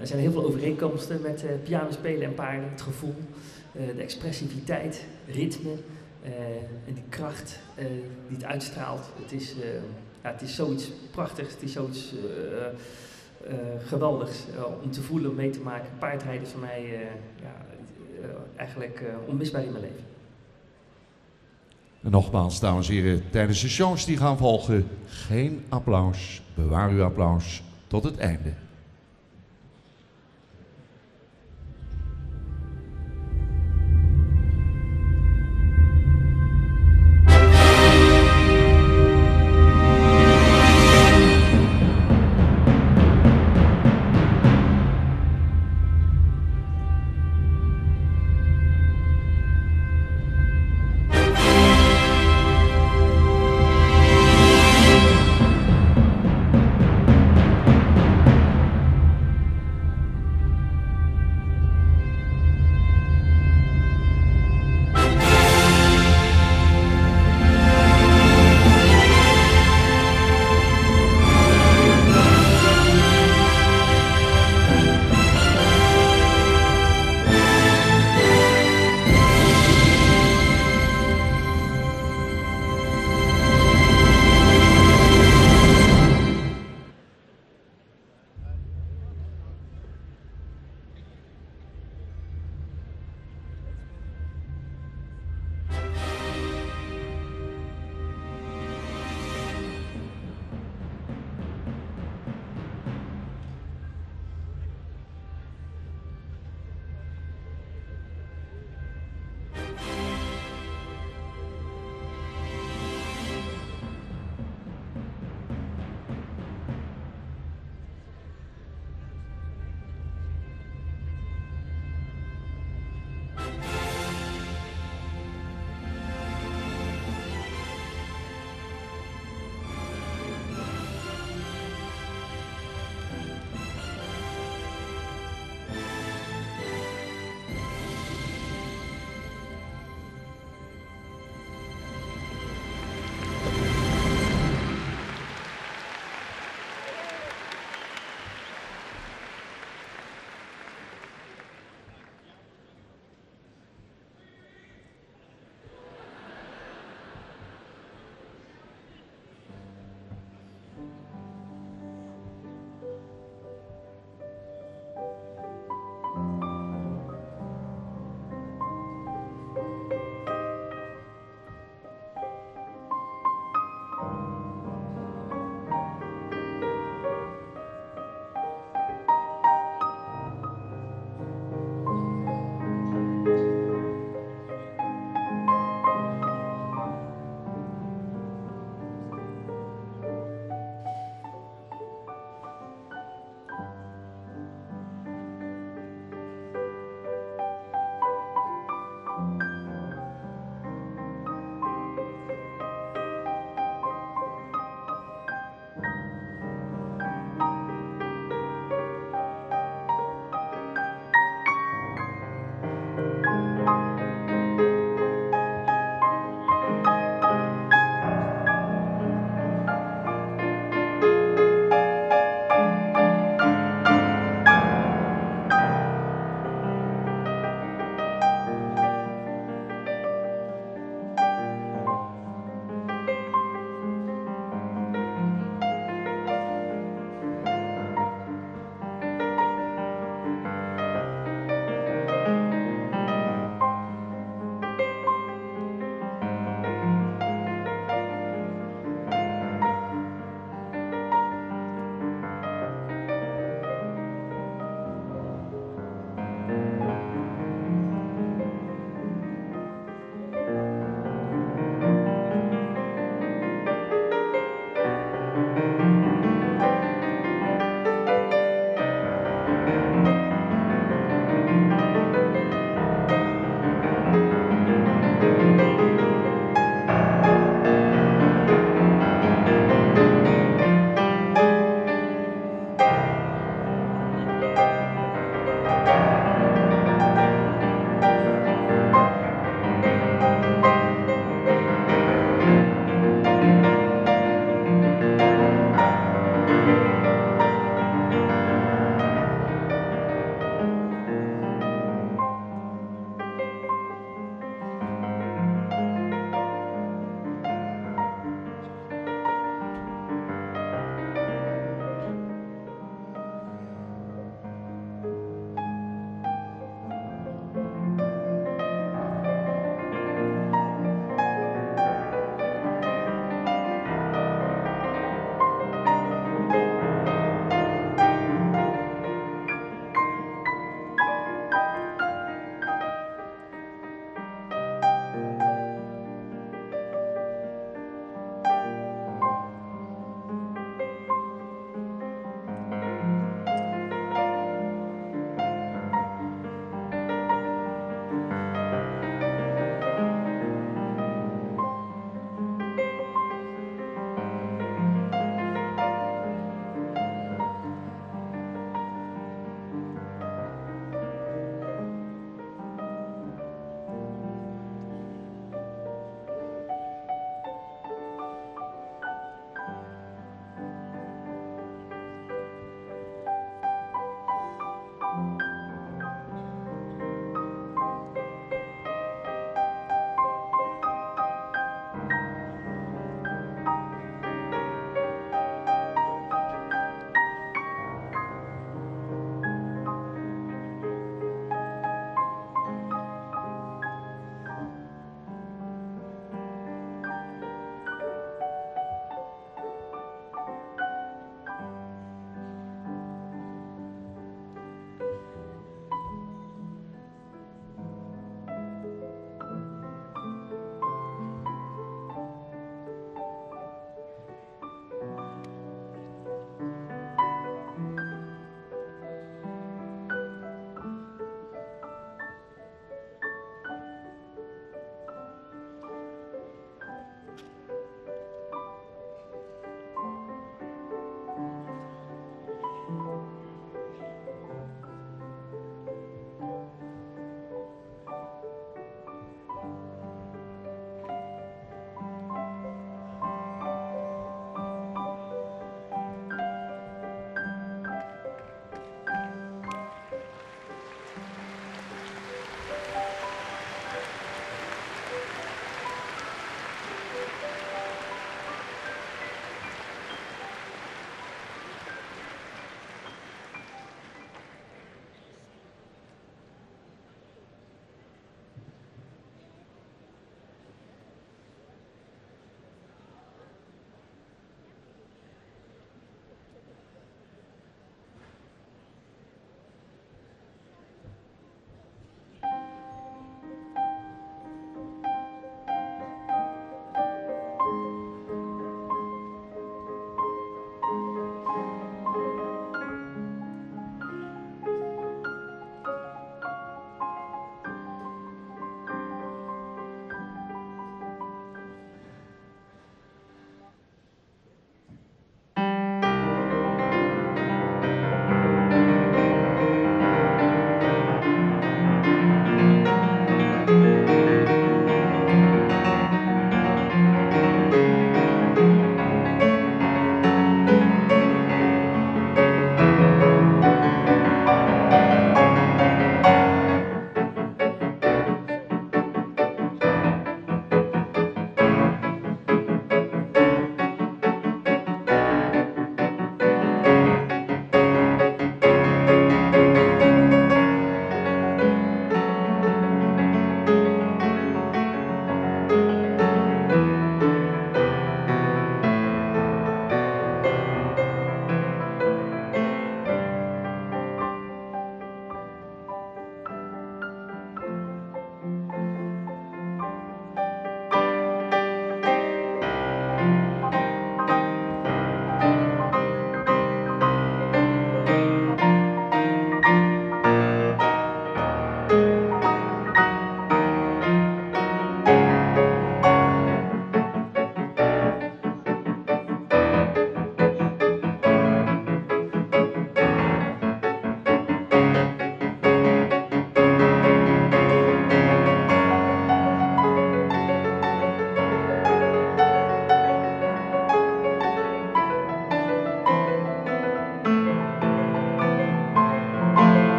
er zijn heel veel overeenkomsten met piano spelen en paarden. Het gevoel, de expressiviteit, ritme en die kracht die het uitstraalt. Het is zoiets prachtigs, het is zoiets geweldigs om te voelen, om mee te maken. Paardrijden is voor mij eigenlijk onmisbaar in mijn leven. En nogmaals, dames en heren, tijdens de shows die gaan volgen, geen applaus. Bewaar uw applaus tot het einde.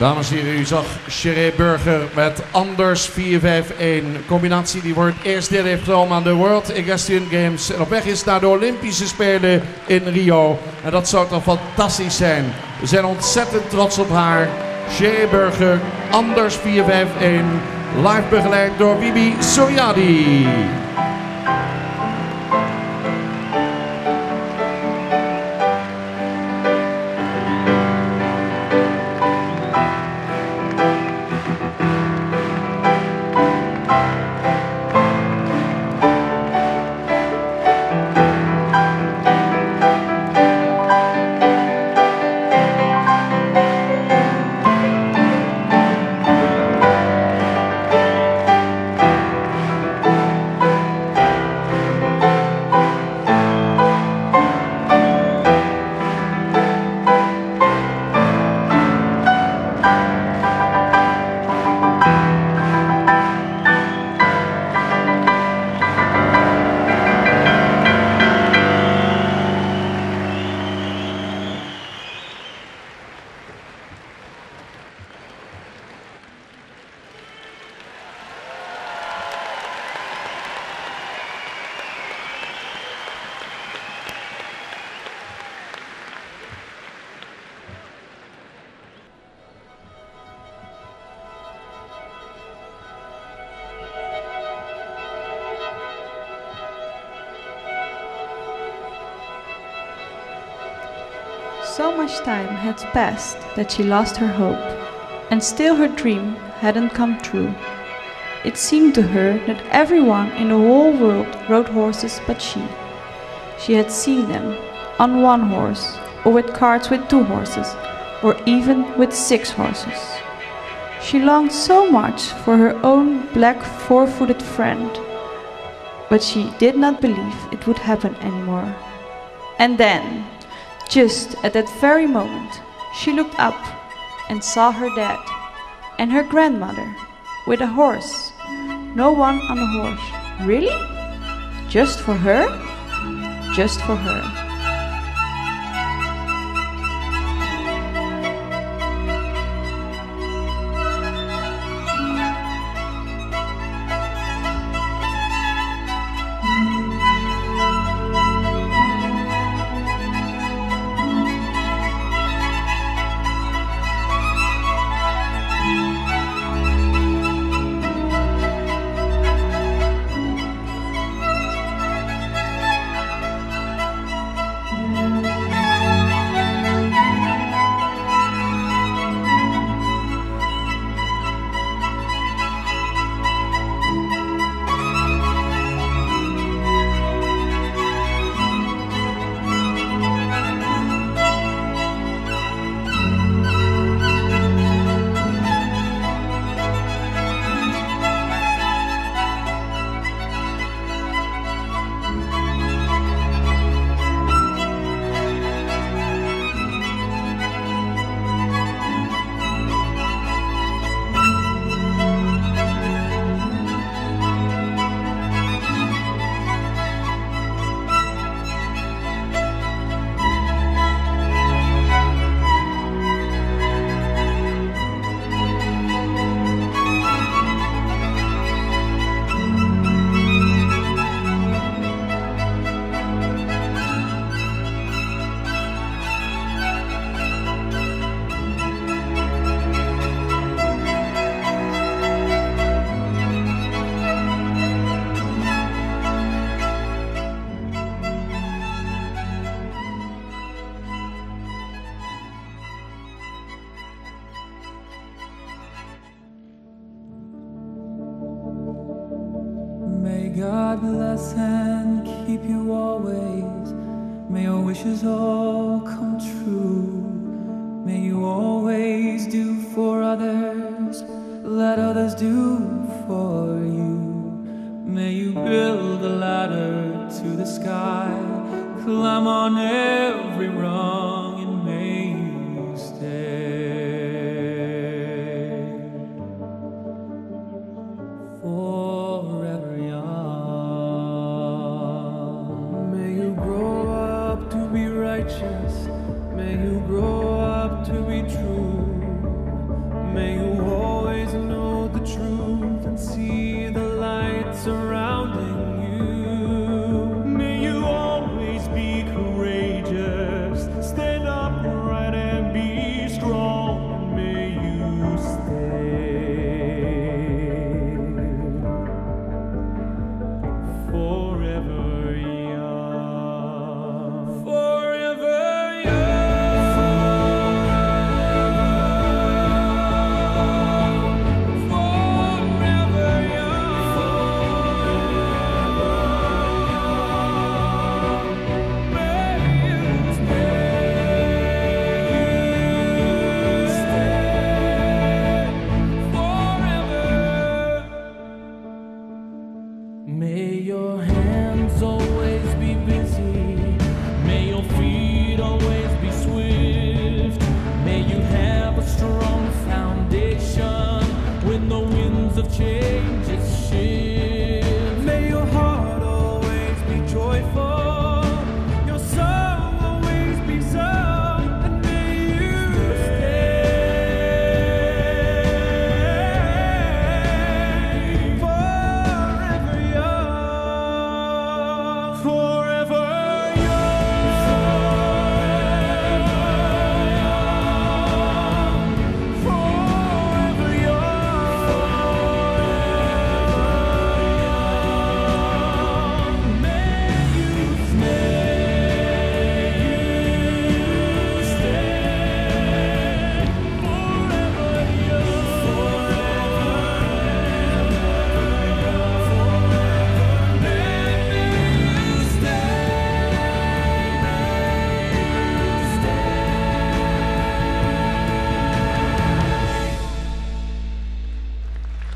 Dames en heren, u zag Sheree Burger met Anders 451. Een combinatie die voor het eerst deel heeft genomen aan de World Equestrian Games. En op weg is naar de Olympische Spelen in Rio. En dat zou toch fantastisch zijn. We zijn ontzettend trots op haar. Sheree Burger, Anders 451. Live begeleid door Bibi Soyadi. So much time had passed that she lost her hope, and still her dream hadn't come true. It seemed to her that everyone in the whole world rode horses but she. She had seen them on one horse, or with carts with 2 horses, or even with 6 horses. She longed so much for her own black 4-footed friend, but she did not believe it would happen anymore. And then, just at that very moment, she looked up and saw her dad and her grandmother with a horse. No one on the horse. Really? Just for her? Just for her. May God bless and keep you always. May your wishes all come true. May you always do for others, let others do for you. May you build a ladder to the sky, climb on every rung, and may you stay forever young. May you grow up to be righteous, may you grow up to be true.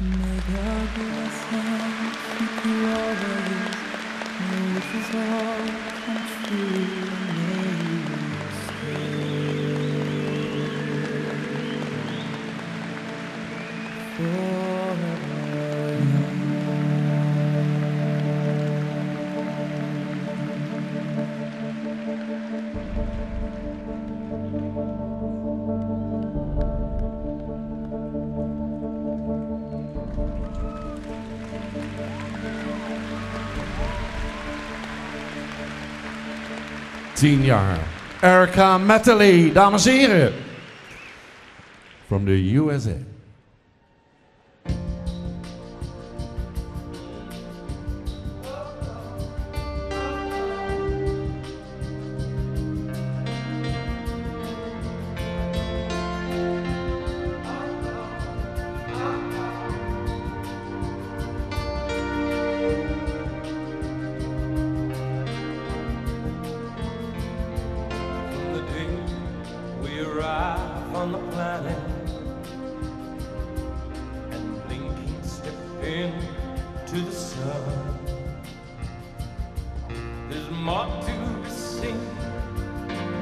May God bless and keep you always. May wishes all come true. May you stay forever young. 10 jaar. Erica Metterly, dames en heren. From the USA. On the planet and blinking step into the sun. There's more to be seen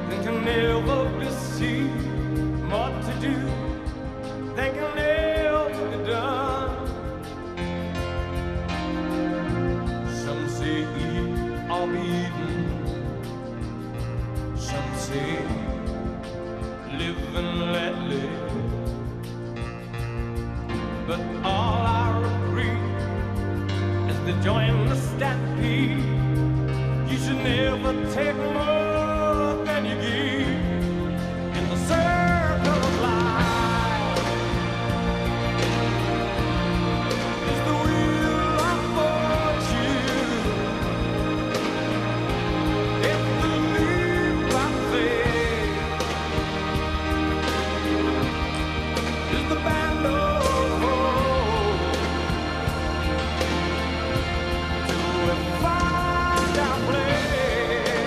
than can ever be seen, more to do than can ever be done. Some say eat or be eaten, some say live and let live. But all I agree is to join the stampede. You should never take more than you give in the circle of life. It's the wheel of fortune. It's the leap of faith. The band of hope to find our place.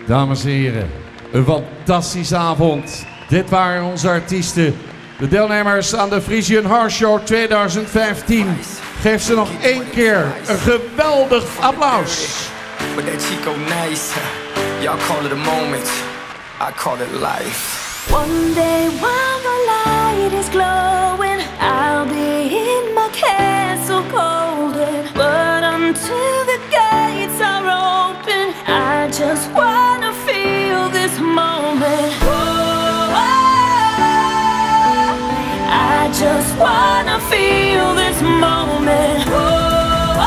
Dames en heren, een fantastische avond. Dit waren onze artiesten. De deelnemers aan de Frisian Horse Show 2015. Geef ze nog één keer een geweldig applaus. But that Chico nice, y'all call it a moment, I call it life. One day while the light is glowing, I'll be in my castle golden. But until the gates are open, I just wanna feel this moment. Oh, I just wanna feel this moment. Oh,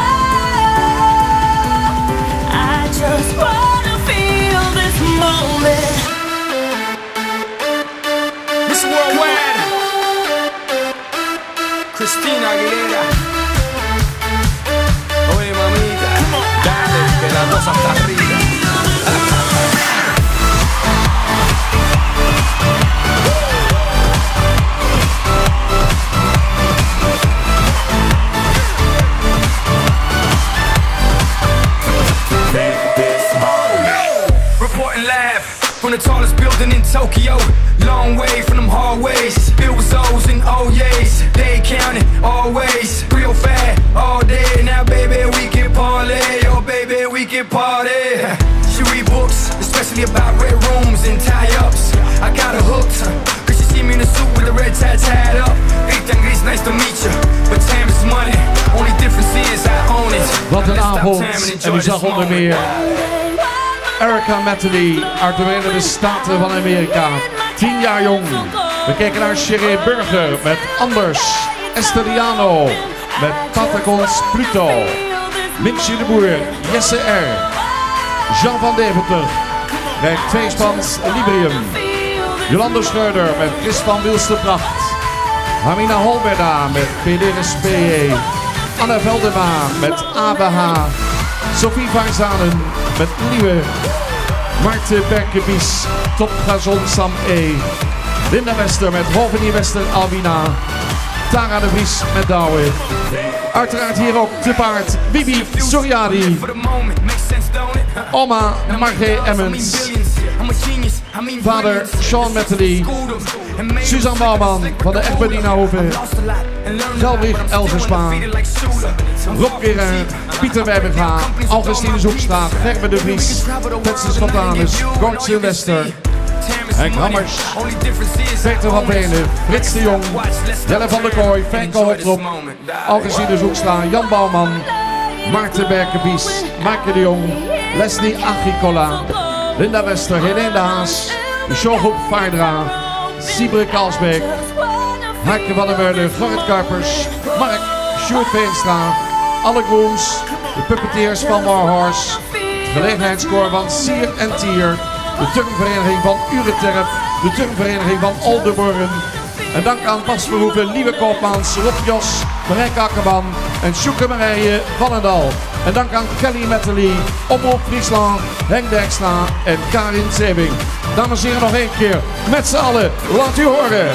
I just wanna feel this moment. Miss Worldwide, Christina Aguilera. Oye mamita, dale que la cosa está arriba. Reporting live from the tallest building in Tokyo. Long way from them hallways. Bill was O's and O's. They counting always. Real fat all day. Now baby we can parlay. Oh baby we can party. She read books, especially about red rooms and tie-ups. I got her hooked, cause she see me in a suit with a red tie tied up. It's nice to meet you, but time is money. Only difference is I own it. Wat een avond. En u zag onder meer Erica Mettley uit de Verenigde Staten van Amerika. 10 jaar jong. We kijken naar Sheree Burger met Anders. Esteriano met Patagons Pluto. Minchie de Boer, Jesse R. Jean van Deventer bij tweespans Librium. Jolande Schreuder met Chris van Wilsterpracht. Hamina Holberda met PDSPE. Anna Veldema met ABH. Sophie Varzanen met Nieuwe. Maarten Berkebies, Top Gazon Sam E. Linda Wester met Hovenie Wester Albina. Tara de Vries met Douwe. Uiteraard hier ook te paard Bibi Soriadi. Oma Margé Emmens. Vader Sean Mettley. Suzanne Bouwman van de Egberdinahoven. Gelbrich Elgersma. Rob Guérin, Pieter Wijberga, Augustine Zoekstraat, Gerben de Vries, Petsen Spontanus, Gort Sylvester, Henk Hammers, Peter van Benen, Frits de Jong, Jelle van der Kooi, Fenke Hotrop, Augustine Zoekstra, Jan Bouwman, Maarten Berkebies, Maaike de Jong, Leslie Agricola, Linda Wester, Helene de Haas, de showgroep Vaardra, Sibre Kalsbeek, Heike van der Meulen, Gerrit Kuipers, Mark, Sjoerd Veenstra, Alle Groens, de puppeteers van Warhorse, het gelegenheidskoor van Sier en Tier, de turnvereniging van Ureterp, de turnvereniging van Oldenborn. En dank aan pasberoepen Lieve Koopmans, Rob Jos, Marijke Akkerman en Sjoeke Marije Vallendal. En dank aan Kelly Mettley, Omroep Friesland, Henk Dijkstra en Karin Zebing. Dames en heren, nog één keer met z'n allen, laat u horen.